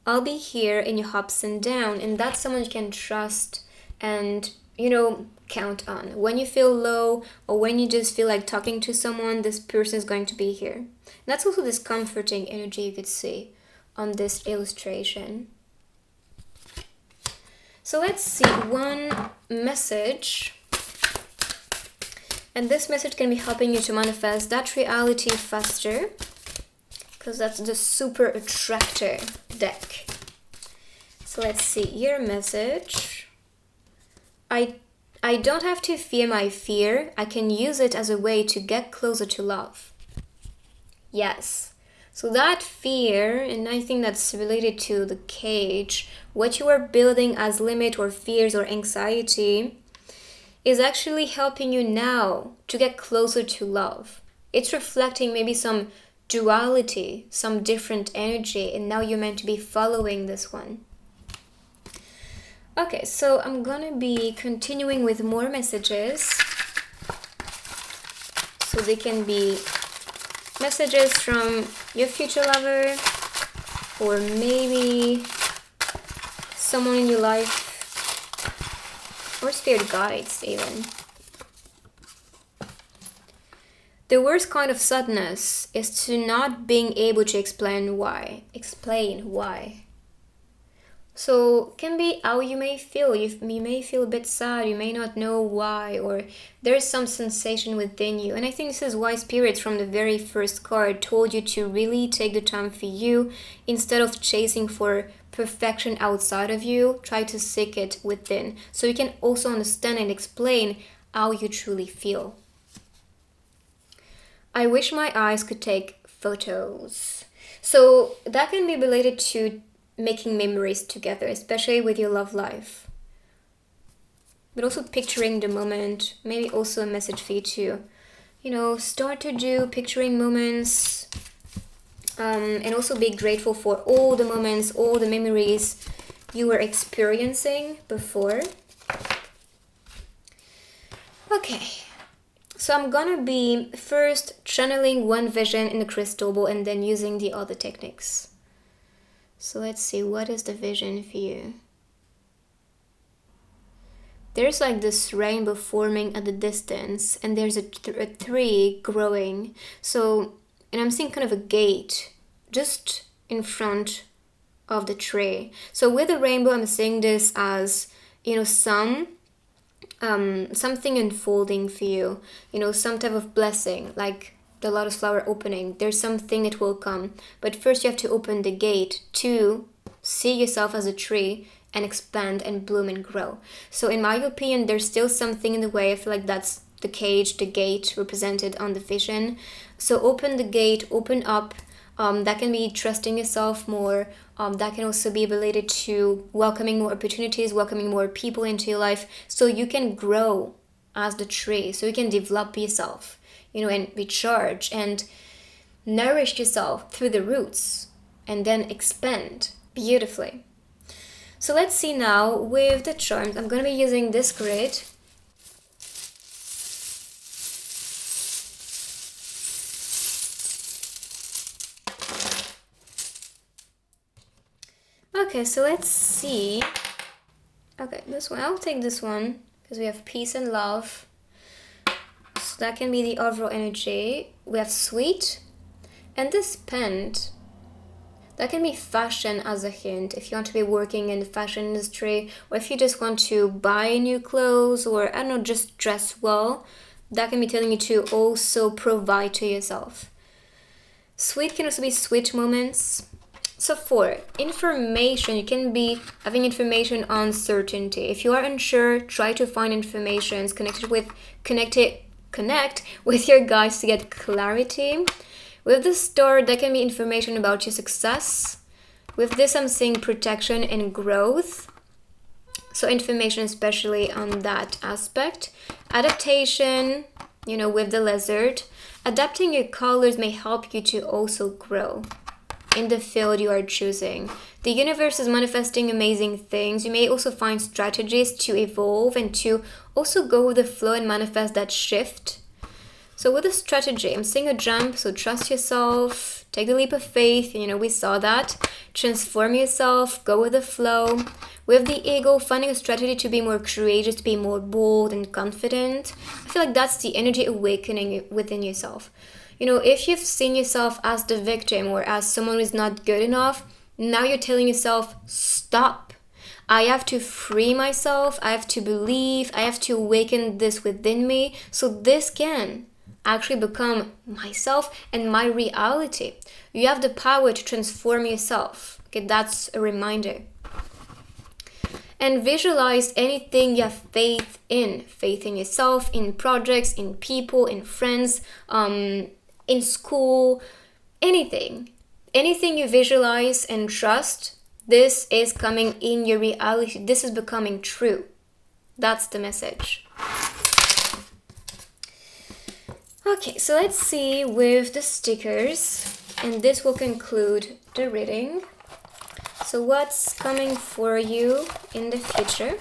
I'll be here in your ups and downs, and that's someone you can trust and, you know, count on. When you feel low or when you just feel like talking to someone, this person is going to be here. And that's also this comforting energy you could see on this illustration. So let's see one message. And this message can be helping you to manifest that reality faster, because that's the super attractor deck. So let's see your message. I don't have to fear my fear. I can use it as a way to get closer to love. Yes. So that fear, and I think that's related to the cage, what you are building as limit or fears or anxiety is actually helping you now to get closer to love. It's reflecting maybe some duality, some different energy, and now you're meant to be following this one. Okay, so I'm gonna be continuing with more messages. So they can be messages from your future lover, or maybe someone in your life, or spirit guides even. The worst kind of sadness is to not being able to explain why. So can be how you may feel. You may feel a bit sad, you may not know why, or there's some sensation within you. And I think this is why spirits from the very first card told you to really take the time for you. Instead of chasing for perfection outside of you, try to seek it within. So you can also understand and explain how you truly feel. I wish my eyes could take photos. So that can be related to making memories together, especially with your love life. But also picturing the moment, maybe also a message for you to, you know, start to do picturing moments, and also be grateful for all the moments, all the memories you were experiencing before. Okay, so I'm gonna be first channeling one vision in the crystal ball and then using the other techniques. So let's see, what is the vision for you? There's like this rainbow forming at the distance, and there's a tree growing. So, and I'm seeing kind of a gate just in front of the tree. So with the rainbow, I'm seeing this as, you know, something unfolding for you. You know, some type of blessing, like the lotus flower opening. There's something that will come, but first you have to open the gate to see yourself as a tree and expand and bloom and grow. So in my opinion, there's still something in the way. I feel like that's the cage, the gate represented on the vision. So open the gate, open up. That can be trusting yourself more. That can also be related to welcoming more opportunities, welcoming more people into your life, so you can grow as the tree, so you can develop yourself, you know, and recharge and nourish yourself through the roots and then expand beautifully. So let's see now with the charms. I'm going to be using this grid. Okay, so let's see. Okay, this one. I'll take this one because we have peace and love. So that can be the overall energy. We have sweet. And this pent, that can be fashion as a hint. If you want to be working in the fashion industry, or if you just want to buy new clothes, or I don't know, just dress well, that can be telling you to also provide to yourself. Sweet can also be sweet moments. So 4, information. You can be having information on certainty. If you are unsure, try to find information connect with your guides to get clarity. With the star, that can be information about your success. With this, I'm seeing protection and growth. So information especially on that aspect. Adaptation, with the lizard. Adapting your colors may help you to also grow in the field you are choosing. The universe is manifesting amazing things. You may also find strategies to evolve and to also go with the flow and manifest that shift. So with a strategy, I'm seeing a jump, so trust yourself, take the leap of faith, we saw that. Transform yourself, go with the flow. With the ego, finding a strategy to be more courageous, to be more bold and confident. I feel like that's the energy awakening within yourself. If you've seen yourself as the victim or as someone who's not good enough, now you're telling yourself, stop. I have to free myself, I have to believe, I have to awaken this within me, so this can actually become myself and my reality. You have the power to transform yourself. Okay, that's a reminder. And visualize anything you have faith in yourself, in projects, in people, in friends, in school, anything you visualize and trust, this is coming in your reality. This is becoming true. That's the message. Okay, so let's see with the stickers, and this will conclude the reading. So what's coming for you in the future?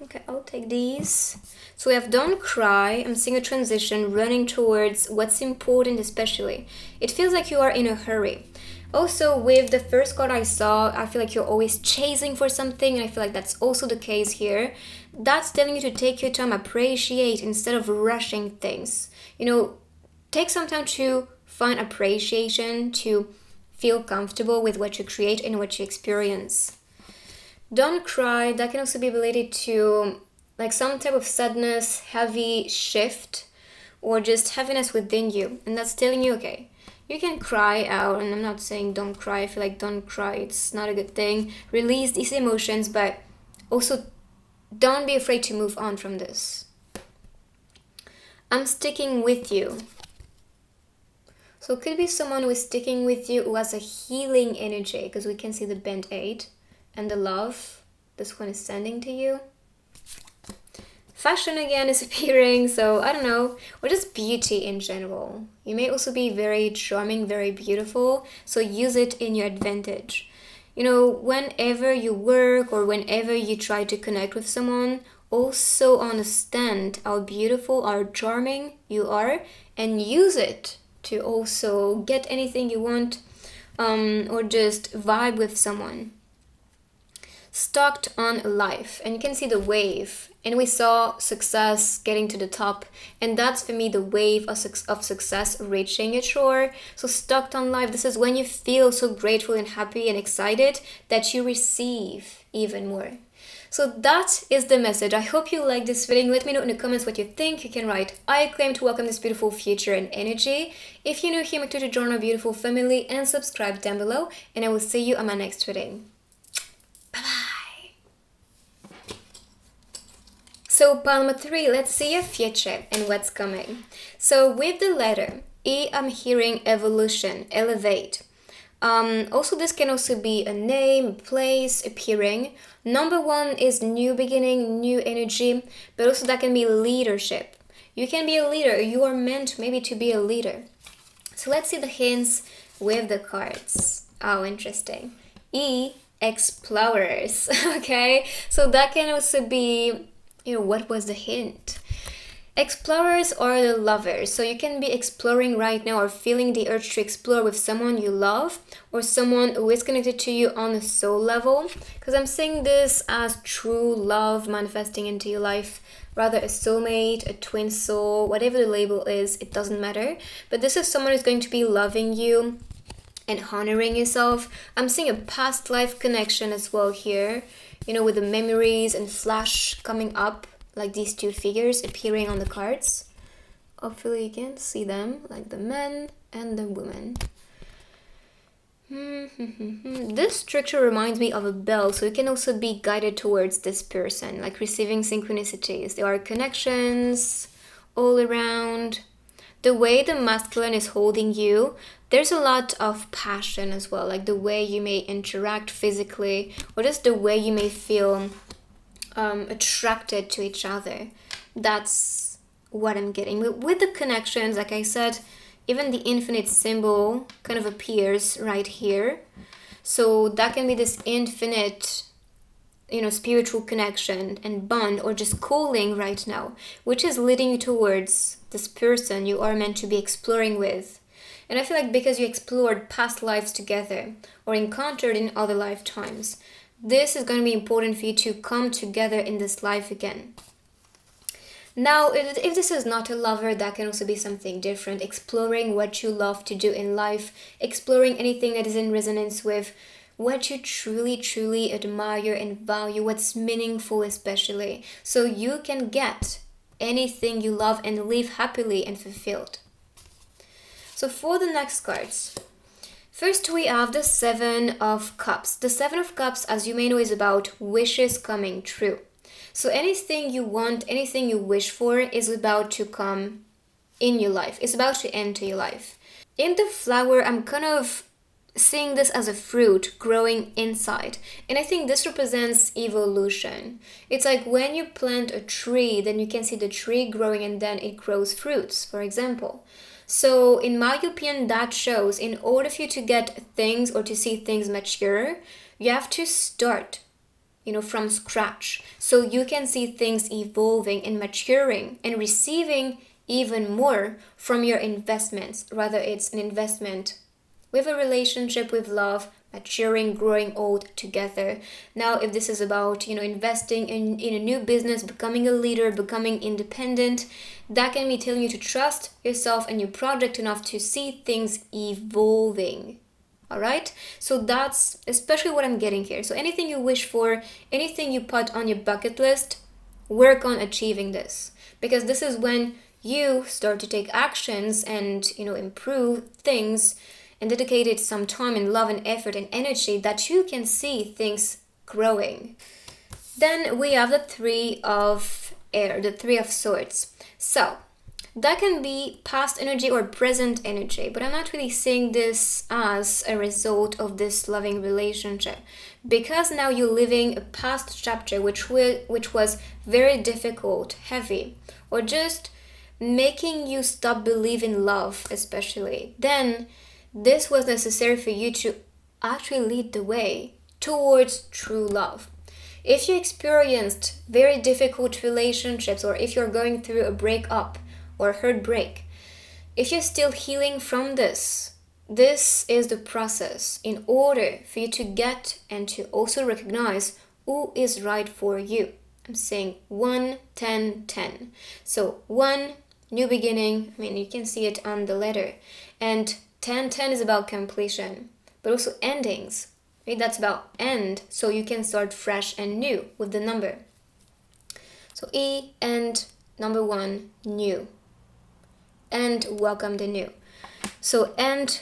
Okay, I'll take these. So we have don't cry. I'm seeing a transition running towards what's important especially. It feels like you are in a hurry. Also, with the first card I saw, I feel like you're always chasing for something, and I feel like that's also the case here. That's telling you to take your time, appreciate instead of rushing things. Take some time to find appreciation, to feel comfortable with what you create and what you experience. Don't cry, that can also be related to like some type of sadness, heavy shift, or just heaviness within you. And that's telling you, okay, you can cry out, and I'm not saying don't cry. I feel like don't cry, it's not a good thing. Release these emotions, but also don't be afraid to move on from this. I'm sticking with you. So it could be someone who is sticking with you who has a healing energy, because we can see the band-aid and the love this one is sending to you. Fashion again is appearing, so I don't know, or just beauty in general. You may also be very charming, very beautiful, so use it in your advantage. Whenever you work or whenever you try to connect with someone, also understand how beautiful, how charming you are, and use it to also get anything you want, or just vibe with someone. Stuck on life, and you can see the wave, and we saw success getting to the top, and that's for me the wave of success reaching its shore. So stuck on life, this is when you feel so grateful and happy and excited that you receive even more. So that is the message. I hope you like this reading. Let me know in the comments what you think. You can write, I claim to welcome this beautiful future and energy. If you're new here, make sure to join our beautiful family and subscribe down below, and I will see you on my next reading. Bye-bye. So pile number 3, let's see your future and what's coming. So with the letter E, I'm hearing evolution, elevate. Also, this can also be a name, place, appearing. Number 1 is new beginning, new energy, but also that can be leadership. You can be a leader. You are meant maybe to be a leader. So let's see the hints with the cards. Oh, interesting. E, explorers. Okay, so that can also be, what was the hint? Explorers are the lovers, so you can be exploring right now or feeling the urge to explore with someone you love or someone who is connected to you on a soul level, because I'm seeing this as true love manifesting into your life, rather a soulmate, a twin soul, whatever the label is, it doesn't matter, but this is someone who's going to be loving you and honoring yourself. I'm seeing a past life connection as well here, with the memories and flash coming up, like these two figures appearing on the cards. Hopefully you can see them, like the man and the woman. This structure reminds me of a bell, so you can also be guided towards this person, like receiving synchronicities. There are connections all around. The way the masculine is holding you, there's a lot of passion as well, like the way you may interact physically, or just the way you may feel attracted to each other. That's what I'm getting. With the connections, like I said, even the infinite symbol kind of appears right here. So that can be this infinite, spiritual connection and bond, or just calling right now, which is leading you towards this person you are meant to be exploring with. And I feel like because you explored past lives together or encountered in other lifetimes, this is going to be important for you to come together in this life again. Now, if this is not a lover, that can also be something different. Exploring what you love to do in life, exploring anything that is in resonance with what you truly, truly admire and value, what's meaningful especially, so you can get anything you love and live happily and fulfilled. So for the next cards, first we have the Seven of Cups. The Seven of Cups, as you may know, is about wishes coming true. So anything you want, anything you wish for is about to come in your life. It's about to enter your life. In the flower, I'm kind of seeing this as a fruit growing inside. And I think this represents evolution. It's like when you plant a tree, then you can see the tree growing and then it grows fruits, for example. So in my opinion, that shows in order for you to get things or to see things mature, you have to start from scratch, so you can see things evolving and maturing and receiving even more from your investments. Rather, it's an investment with a relationship, with love, maturing, growing old together. Now, if this is about, investing in a new business, becoming a leader, becoming independent, that can be telling you to trust yourself and your project enough to see things evolving. All right, so that's especially what I'm getting here. So anything you wish for, anything you put on your bucket list, work on achieving this, because this is when you start to take actions and improve things and dedicate it some time and love and effort and energy that you can see things growing. Then we have the Three of Air, the Three of Swords. So that can be past energy or present energy, but I'm not really seeing this as a result of this loving relationship, because now you're living a past chapter which was very difficult, heavy, or just making you stop believing love especially. Then this was necessary for you to actually lead the way towards true love. If you experienced very difficult relationships, or if you're going through a breakup or heartbreak, if you're still healing from this is the process in order for you to get and to also recognize who is right for you. I'm saying 1, 10, 10. So 1, new beginning, you can see it on the letter. And 10, 10 is about completion, but also endings. Right? That's about end, so you can start fresh and new with the number. So E, end, number 1, new. And welcome the new. So end,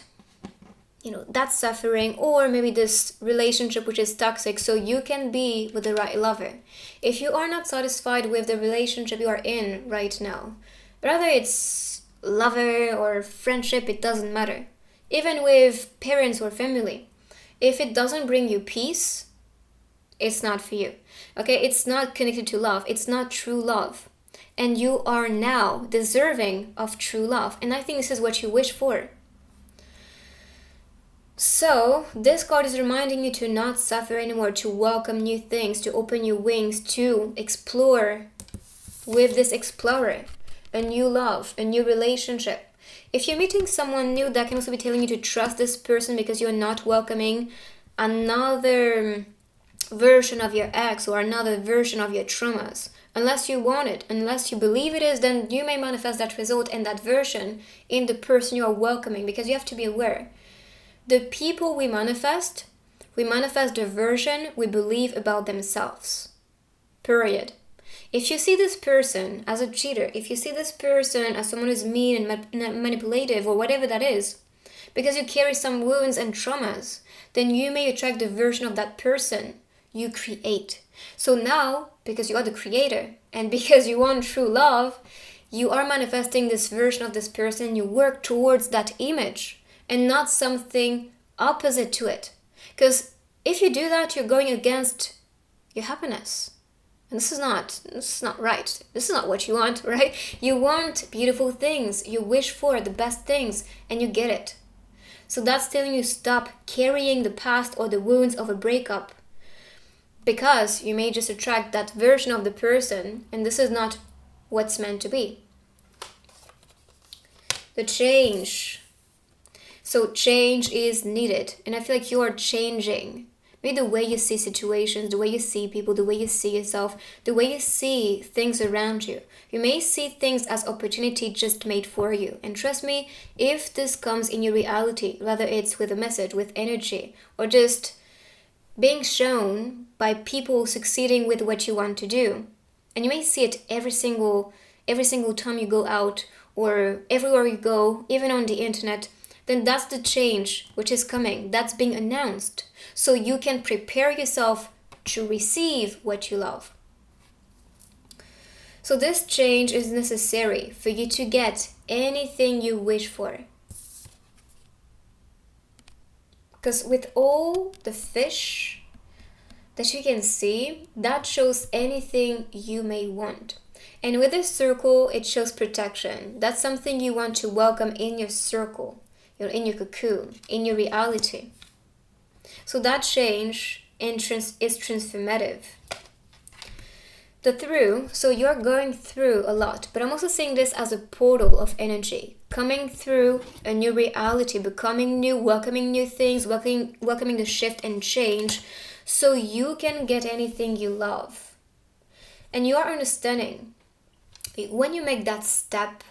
that's suffering, or maybe this relationship which is toxic, so you can be with the right lover. If you are not satisfied with the relationship you are in right now, rather it's lover or friendship, it doesn't matter. Even with parents or family, if it doesn't bring you peace, it's not for you. Okay, it's not connected to love. It's not true love. And you are now deserving of true love. And I think this is what you wish for. So this card is reminding you to not suffer anymore, to welcome new things, to open your wings, to explore with this explorer, a new love, a new relationship. If you're meeting someone new, that can also be telling you to trust this person, because you're not welcoming another version of your ex or another version of your traumas. Unless you want it, unless you believe it is, then you may manifest that result and that version in the person you are welcoming, because you have to be aware. The people we manifest the version we believe about themselves. Period. If you see this person as a cheater, if you see this person as someone who's mean and manipulative or whatever that is, because you carry some wounds and traumas, then you may attract the version of that person you create. So now, because you are the creator and because you want true love, you are manifesting this version of this person. You work towards that image and not something opposite to it. Because if you do that, you're going against your happiness. And this is not right. This is not what you want, right? You want beautiful things. You wish for the best things and you get it. So that's telling you stop carrying the past or the wounds of a breakup, because you may just attract that version of the person and this is not what's meant to be. The change. So change is needed, and I feel like you are changing. Maybe the way you see situations, the way you see people, the way you see yourself, the way you see things around you. You may see things as opportunity just made for you. And trust me, if this comes in your reality, whether it's with a message, with energy, or just being shown by people succeeding with what you want to do, and you may see it every single time you go out or everywhere you go, even on the internet, then that's the change which is coming. That's being announced. So you can prepare yourself to receive what you love. So this change is necessary for you to get anything you wish for. Because with all the fish that you can see, that shows anything you may want. And with this circle, it shows protection. That's something you want to welcome in your circle, in your cocoon, in your reality. So that change is transformative. The through, so you're going through a lot, but I'm also seeing this as a portal of energy, coming through a new reality, becoming new, welcoming new things, welcoming the shift and change, so you can get anything you love. And you are understanding, when you make that step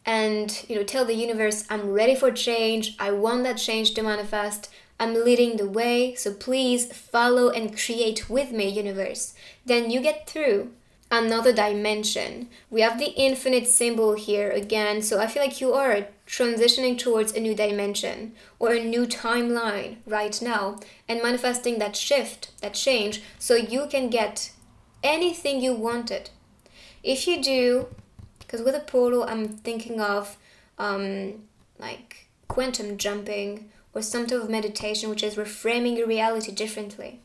and tell the universe, I'm ready for change, I want that change to manifest, I'm leading the way, so please follow and create with me, universe. Then you get through another dimension. We have the infinite symbol here again, so I feel like you are transitioning towards a new dimension or a new timeline right now and manifesting that shift, that change, so you can get anything you wanted. If you do, because with a portal I'm thinking of like quantum jumping or some type of meditation, which is reframing your reality differently.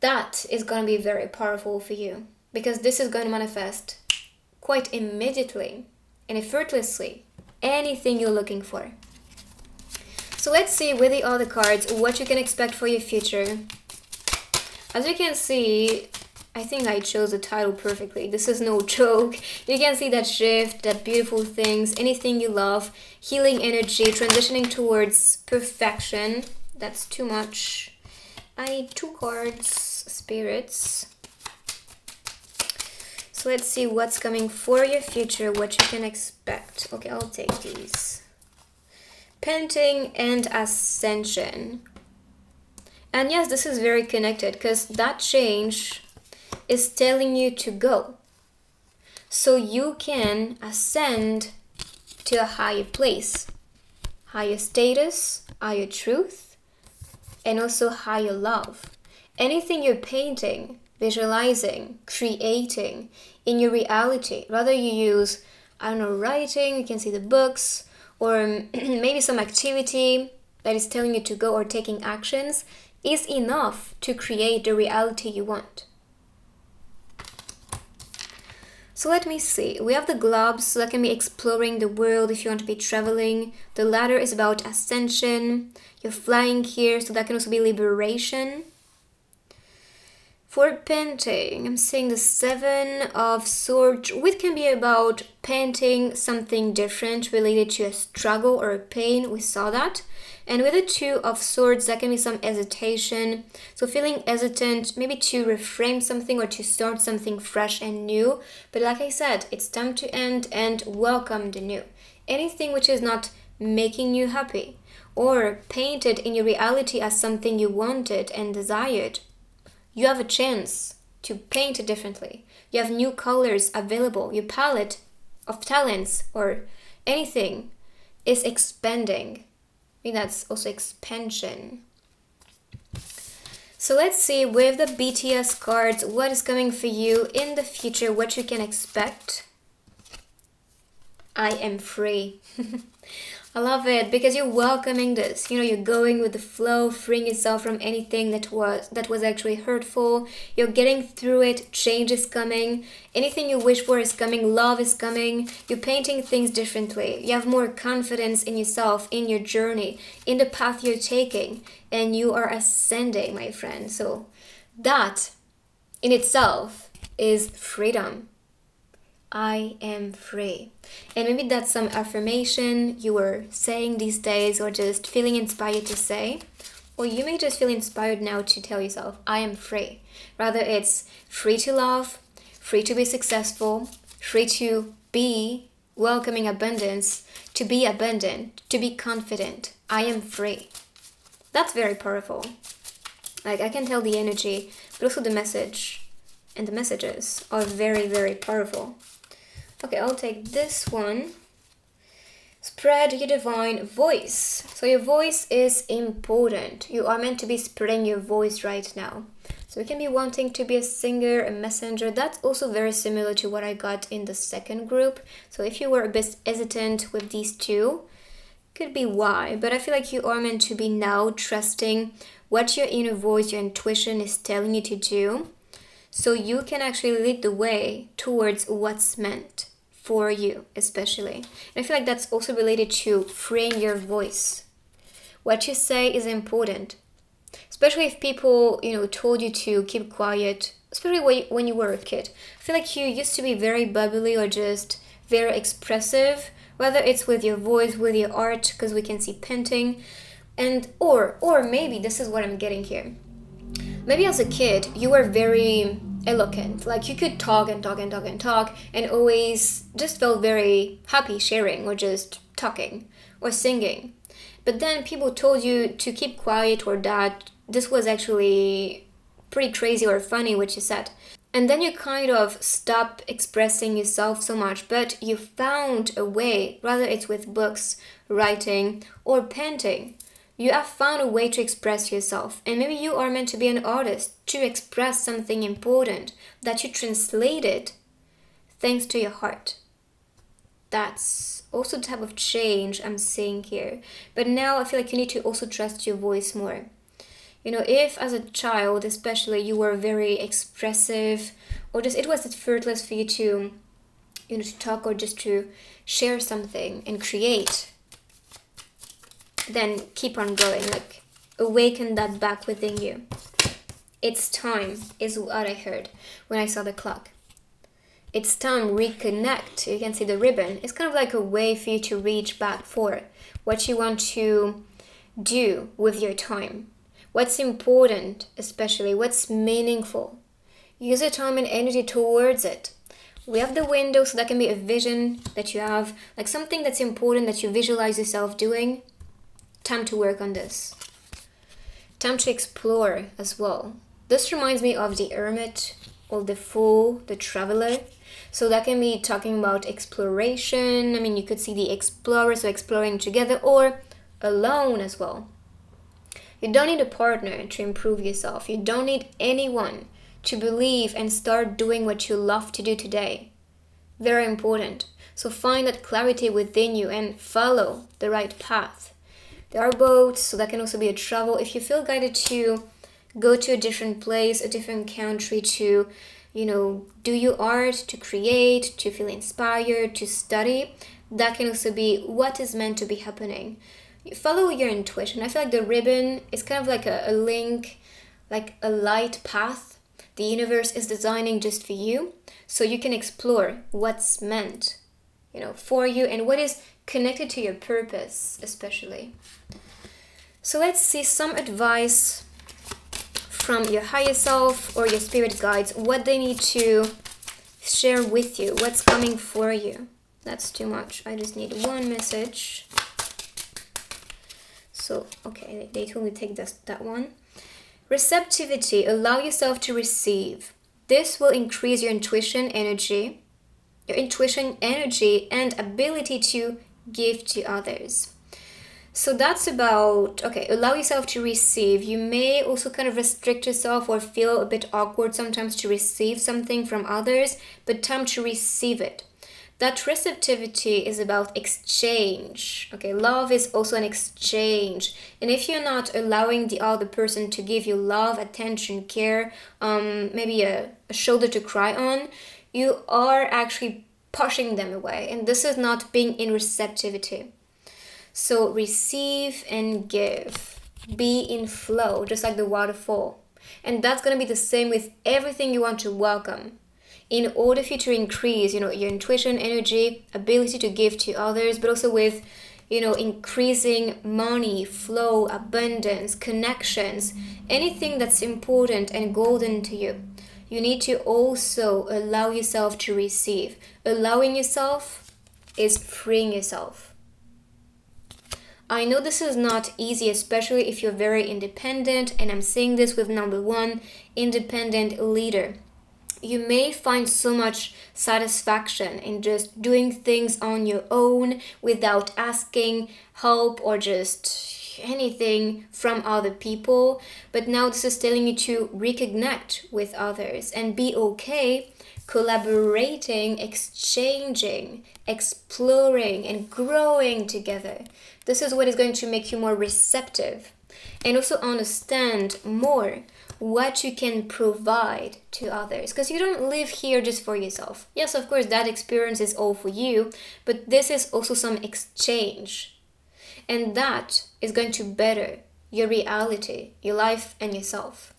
That is going to be very powerful for you, because this is going to manifest quite immediately and effortlessly anything you're looking for. So let's see with the other cards what you can expect for your future. As you can see, I think I chose the title perfectly. This is no joke. You can see that shift, that beautiful things, anything you love, healing energy, transitioning towards perfection. That's too much. I need 2 cards, spirits. So let's see what's coming for your future, what you can expect. Okay, I'll take these. Painting and ascension. And yes, this is very connected, because that change is telling you to go, so you can ascend to a higher place, higher status, higher truth, and also higher love. Anything you're painting, visualizing, creating in your reality, whether you use, writing, you can see the books, or maybe some activity that is telling you to go or taking actions, is enough to create the reality you want. So let me see. We have the globes, so that can be exploring the world if you want to be traveling. The ladder is about ascension. You're flying here, so that can also be liberation. For painting, I'm seeing the 7 of Swords, which can be about painting something different related to a struggle or a pain. We saw that. And with the 2 of Swords, that can be some hesitation. So feeling hesitant, maybe to reframe something or to start something fresh and new. But like I said, it's time to end and welcome the new. Anything which is not making you happy, or paint it in your reality as something you wanted and desired, you have a chance to paint it differently. You have new colors available. Your palette of talents or anything is expanding. I mean, that's also expansion. So let's see with the BTS cards, what is coming for you in the future, what you can expect. I am free. I love it because you're welcoming this. You know, you're going with the flow, freeing yourself from anything that was actually hurtful. You're getting through it. Change is coming. Anything you wish for is coming. Love is coming. You're painting things differently. You have more confidence in yourself, in your journey, in the path you're taking, and you are ascending, my friend. So that in itself is freedom. I am free. And maybe that's some affirmation you were saying these days or just feeling inspired to say. Or you may just feel inspired now to tell yourself, I am free. Rather, it's free to love, free to be successful, free to be welcoming abundance, to be abundant, to be confident. I am free. That's very powerful. Like, I can tell the energy, but also the message and the messages are very, very powerful. Okay, I'll take this one. Spread your divine voice. So your voice is important. You are meant to be spreading your voice right now. So you can be wanting to be a singer, a messenger. That's also very similar to what I got in the second group. So if you were a bit hesitant with these two, could be why. But I feel like you are meant to be now trusting what your inner voice, your intuition is telling you to do. So you can actually lead the way towards what's meant for you, especially. And I feel like that's also related to freeing your voice. What you say is important, especially if people, told you to keep quiet, especially when you were a kid. I feel like you used to be very bubbly or just very expressive, whether it's with your voice, with your art, because we can see painting, and or maybe this is what I'm getting here. Maybe as a kid, you were very eloquent. Like you could talk and talk and talk and talk and always just felt very happy sharing or just talking or singing. But then people told you to keep quiet or that this was actually pretty crazy or funny what you said. And then you kind of stop expressing yourself so much, but you found a way, whether it's with books, writing, or painting. You have found a way to express yourself, and maybe you are meant to be an artist, to express something important that you translated thanks to your heart. That's also the type of change I'm seeing here. But now I feel like you need to also trust your voice more. If as a child especially you were very expressive, or just it was effortless for you to to talk or just to share something and create, then keep on going, like awaken that back within you. It's time is what I heard when I saw the clock. It's time, reconnect. You can see the ribbon. It's kind of like a way for you to reach back for what you want to do with your time. What's important, especially what's meaningful. Use your time and energy towards it. We have the window, so that can be a vision that you have, like something that's important that you visualize yourself doing. Time to work on this. Time to explore as well. This reminds me of the hermit or the fool, the traveler. So that can be talking about exploration. I mean, you could see the explorer, so exploring together or alone as well. You don't need a partner to improve yourself. You don't need anyone to believe and start doing what you love to do today. Very important. So find that clarity within you and follow the right path. There are boats, so that can also be a travel. If you feel guided to go to a different place, a different country to, do your art, to create, to feel inspired, to study, that can also be what is meant to be happening. You follow your intuition. I feel like the ribbon is kind of like a link, like a light path the universe is designing just for you, so you can explore what's meant, for you and what is connected to your purpose, especially. So let's see some advice from your higher self or your spirit guides, what they need to share with you, what's coming for you. That's too much. I just need one message. So, okay, they told me to take that one. Receptivity, allow yourself to receive. This will increase your intuition energy and ability to give to others. So that's about, okay, allow yourself to receive. You may also kind of restrict yourself or feel a bit awkward sometimes to receive something from others, but time to receive it. That receptivity is about exchange. Okay, love is also an exchange. And if you're not allowing the other person to give you love, attention, care, maybe a shoulder to cry on, you are actually pushing them away. And this is not being in receptivity. So receive and give. Be in flow, just like the waterfall. And that's going to be the same with everything you want to welcome. In order for you to increase, your intuition, energy, ability to give to others, but also with, increasing money, flow, abundance, connections, anything that's important and golden to you, you need to also allow yourself to receive. Allowing yourself is freeing yourself. I know this is not easy, especially if you're very independent, and I'm saying this with number 1, independent leader. You may find so much satisfaction in just doing things on your own without asking help or just anything from other people. But now this is telling you to reconnect with others and be okay collaborating, exchanging, exploring, and growing together. This is what is going to make you more receptive and also understand more what you can provide to others, because you don't live here just for yourself. Yes, of course, that experience is all for you, but this is also some exchange, and that is going to better your reality, your life, and yourself.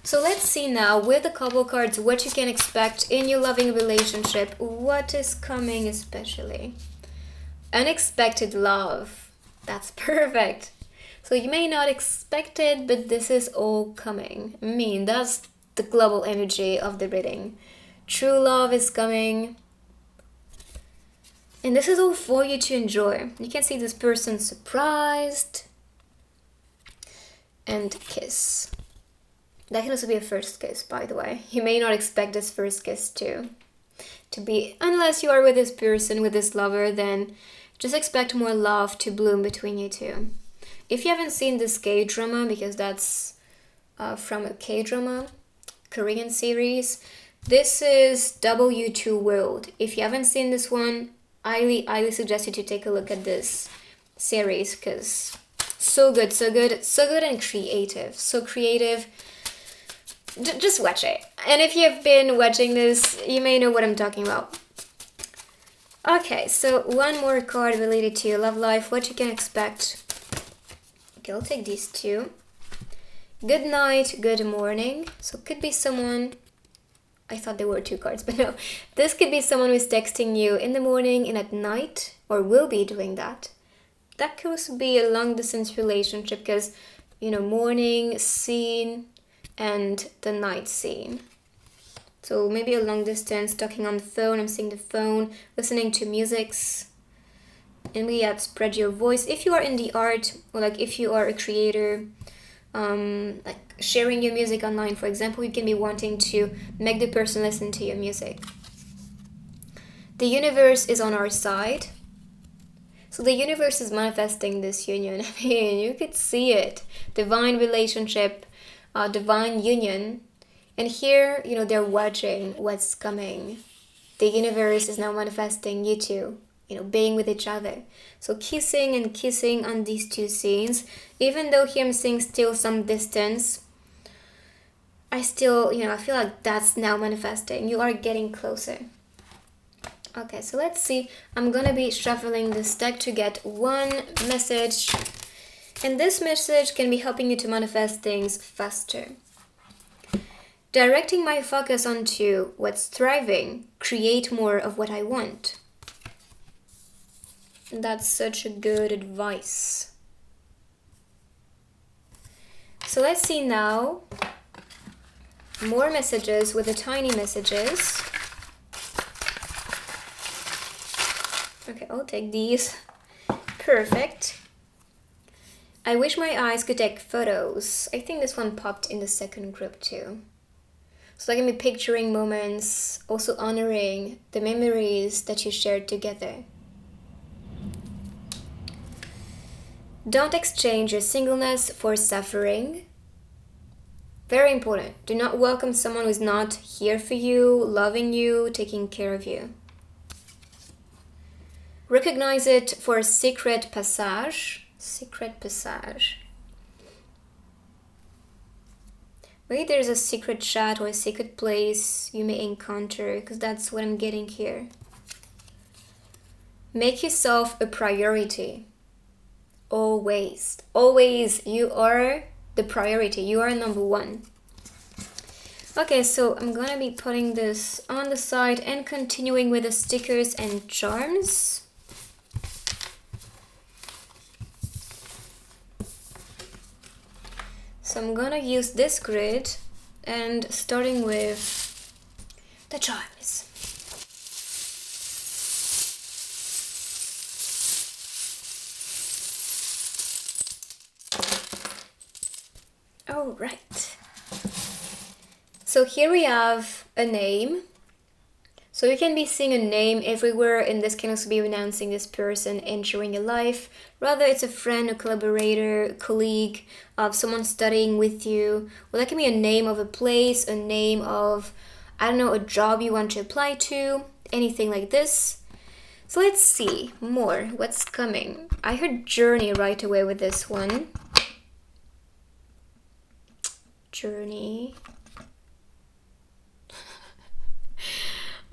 So let's see now with the couple cards what you can expect in your loving relationship. What is coming especially? Unexpected love. That's perfect. So you may not expect it, but this is all coming. I mean, that's the global energy of the reading. True love is coming. And this is all for you to enjoy. You can see this person surprised. And kiss. That can also be a first kiss, by the way. You may not expect this first kiss to be, unless you are with this person, with this lover, then just expect more love to bloom between you two. If you haven't seen this K-drama, because that's from a K-drama, Korean series, this is W2 World. If you haven't seen this one, I highly suggest you to take a look at this series, because so good and creative. So creative. Just watch it. And if you've been watching this, you may know what I'm talking about. Okay, so one more card related to your love life, what you can expect. Okay, I'll take these two. Good night, good morning. So it could be someone, I thought there were 2 cards, but no. This could be someone who's texting you in the morning and at night, or will be doing that. That could also be a long distance relationship, because, morning scene and the night scene. So maybe a long distance, talking on the phone, I'm seeing the phone, listening to musics. And we have spread your voice. If you are in the art, or like if you are a creator, like sharing your music online, for example, you can be wanting to make the person listen to your music. The universe is on our side. So the universe is manifesting this union. I mean, you could see it. Divine relationship, divine union. And here, they're watching what's coming. The universe is now manifesting you two, being with each other. So kissing and kissing on these 2 scenes. Even though here I'm seeing still some distance, I still, I feel like that's now manifesting. You are getting closer. Okay, so let's see. I'm gonna be shuffling this deck to get one message. And this message can be helping you to manifest things faster. Directing my focus onto what's thriving, create more of what I want. That's such a good advice. So let's see now more messages with the tiny messages. Okay, I'll take these. Perfect. I wish my eyes could take photos. I think this one popped in the second group too. So that can be picturing moments, also honoring the memories that you shared together. Don't exchange your singleness for suffering. Very important. Do not welcome someone who's not here for you, loving you, taking care of you. Recognize it for a secret passage. Secret passage. Maybe there's a secret chat or a secret place you may encounter, because that's what I'm getting here. Make yourself a priority. Always. Always, you are the priority. You are number one. Okay, so I'm gonna be putting this on the side and continuing with the stickers and charms. So I'm gonna use this grid and starting with the charms. All right. So here we have a name. So you can be seeing a name everywhere, and this can also be announcing this person entering your life. Rather, it's a friend, a collaborator, colleague, of someone studying with you. Or that can be a name of a place, a name of, I don't know, a job you want to apply to, anything like this. So let's see more, what's coming. I heard journey right away with this one. Journey.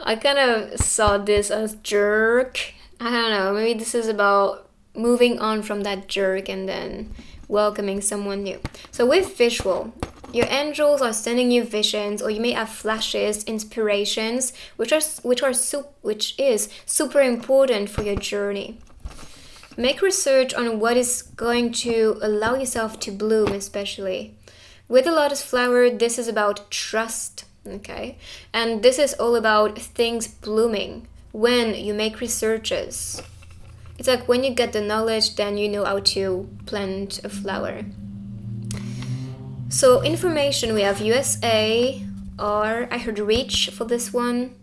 I kind of saw this as jerk. I don't know, maybe this is about moving on from that jerk and then welcoming someone new. So with visual, your angels are sending you visions, or you may have flashes, inspirations, which is super important for your journey. Make research on what is going to allow yourself to bloom, especially. With the lotus flower, this is about trust. Okay, and this is all about things blooming when you make researches. It's like when you get the knowledge, then you know how to plant a flower. So information, we have USA, or I heard reach for this one.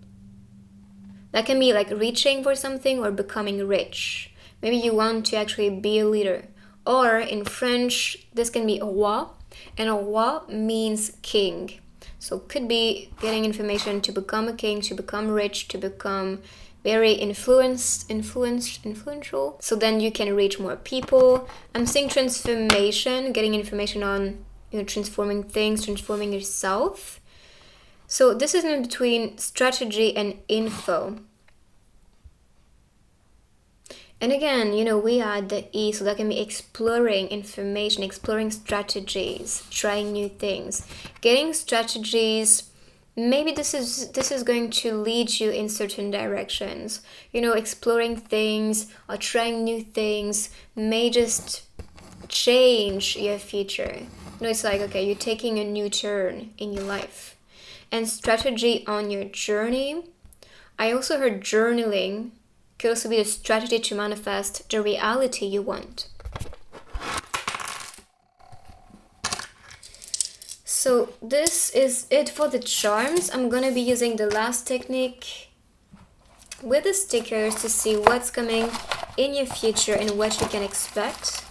That can be like reaching for something or becoming rich. Maybe you want to actually be a leader. Or in French, this can be roi, and roi means king. So could be getting information to become a king, to become rich, to become very influential. So then you can reach more people. I'm seeing transformation, getting information on, transforming things, transforming yourself. So this is in between strategy and info. And again, we add the E, so that can be exploring information, exploring strategies, trying new things, getting strategies. Maybe this is going to lead you in certain directions. Exploring things or trying new things may just change your future. It's like, okay, you're taking a new turn in your life. And strategy on your journey. I also heard journaling could also be a strategy to manifest the reality you want. So this is it for the charms. I'm gonna be using the last technique with the stickers to see what's coming in your future and what you can expect.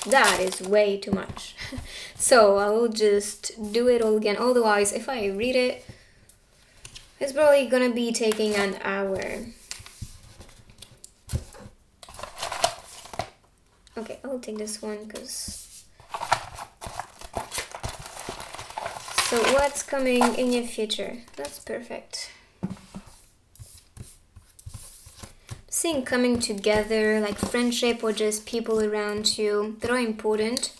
That is way too much. So I will just do it all again. Otherwise, if I read it, it's probably gonna be taking an hour. Okay, I'll take this one because... So what's coming in your future? That's perfect. Seeing coming together, like friendship or just people around you that are important.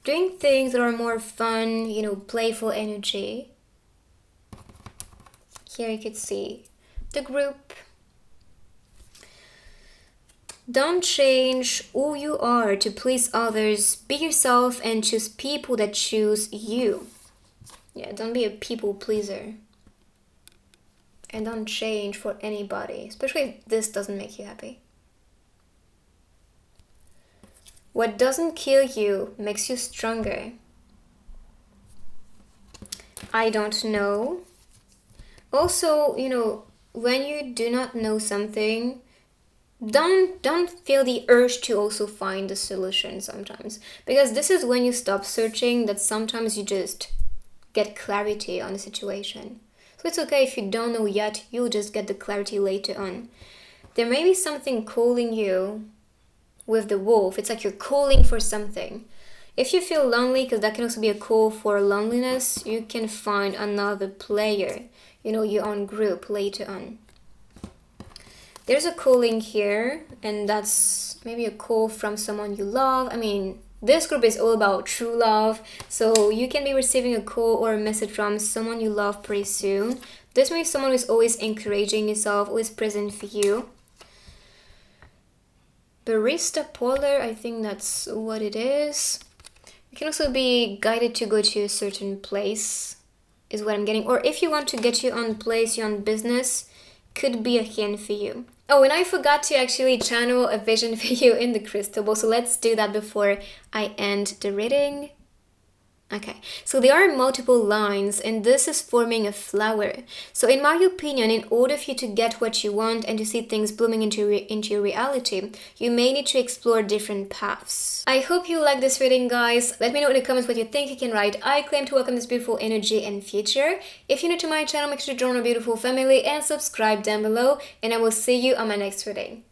Doing things that are more fun, playful energy. Here you could see the group. Don't change who you are to please others. Be yourself and choose people that choose you. Yeah, don't be a people pleaser. and don't change for anybody, especially if this doesn't make you happy. What doesn't kill you makes you stronger. I don't know. Also, when you do not know something, don't feel the urge to also find the solution sometimes. Because this is when you stop searching, that sometimes you just get clarity on the situation. So it's okay if you don't know yet, you'll just get the clarity later on. There may be something calling you with the wolf. It's like you're calling for something. If you feel lonely, because that can also be a call for loneliness, you can find another player, your own group later on. There's a calling here, and that's maybe a call from someone you love. I mean, this group is all about true love, so you can be receiving a call or a message from someone you love pretty soon. This may be someone who's always encouraging yourself, always present for you. Barista Polar, I think that's what it is. You can also be guided to go to a certain place, is what I'm getting. Or if you want to get your own place, your own business, could be a hint for you. Oh, and I forgot to actually channel a vision for you in the crystal ball, so let's do that before I end the reading. Okay, so there are multiple lines, and this is forming a flower. So in my opinion, in order for you to get what you want and to see things blooming into your reality, you may need to explore different paths. I hope you like this reading, guys. Let me know in the comments what you think. You can write, I claim to welcome this beautiful energy and future. If you're new to my channel, make sure to join our beautiful family and subscribe down below, and I will see you on my next reading.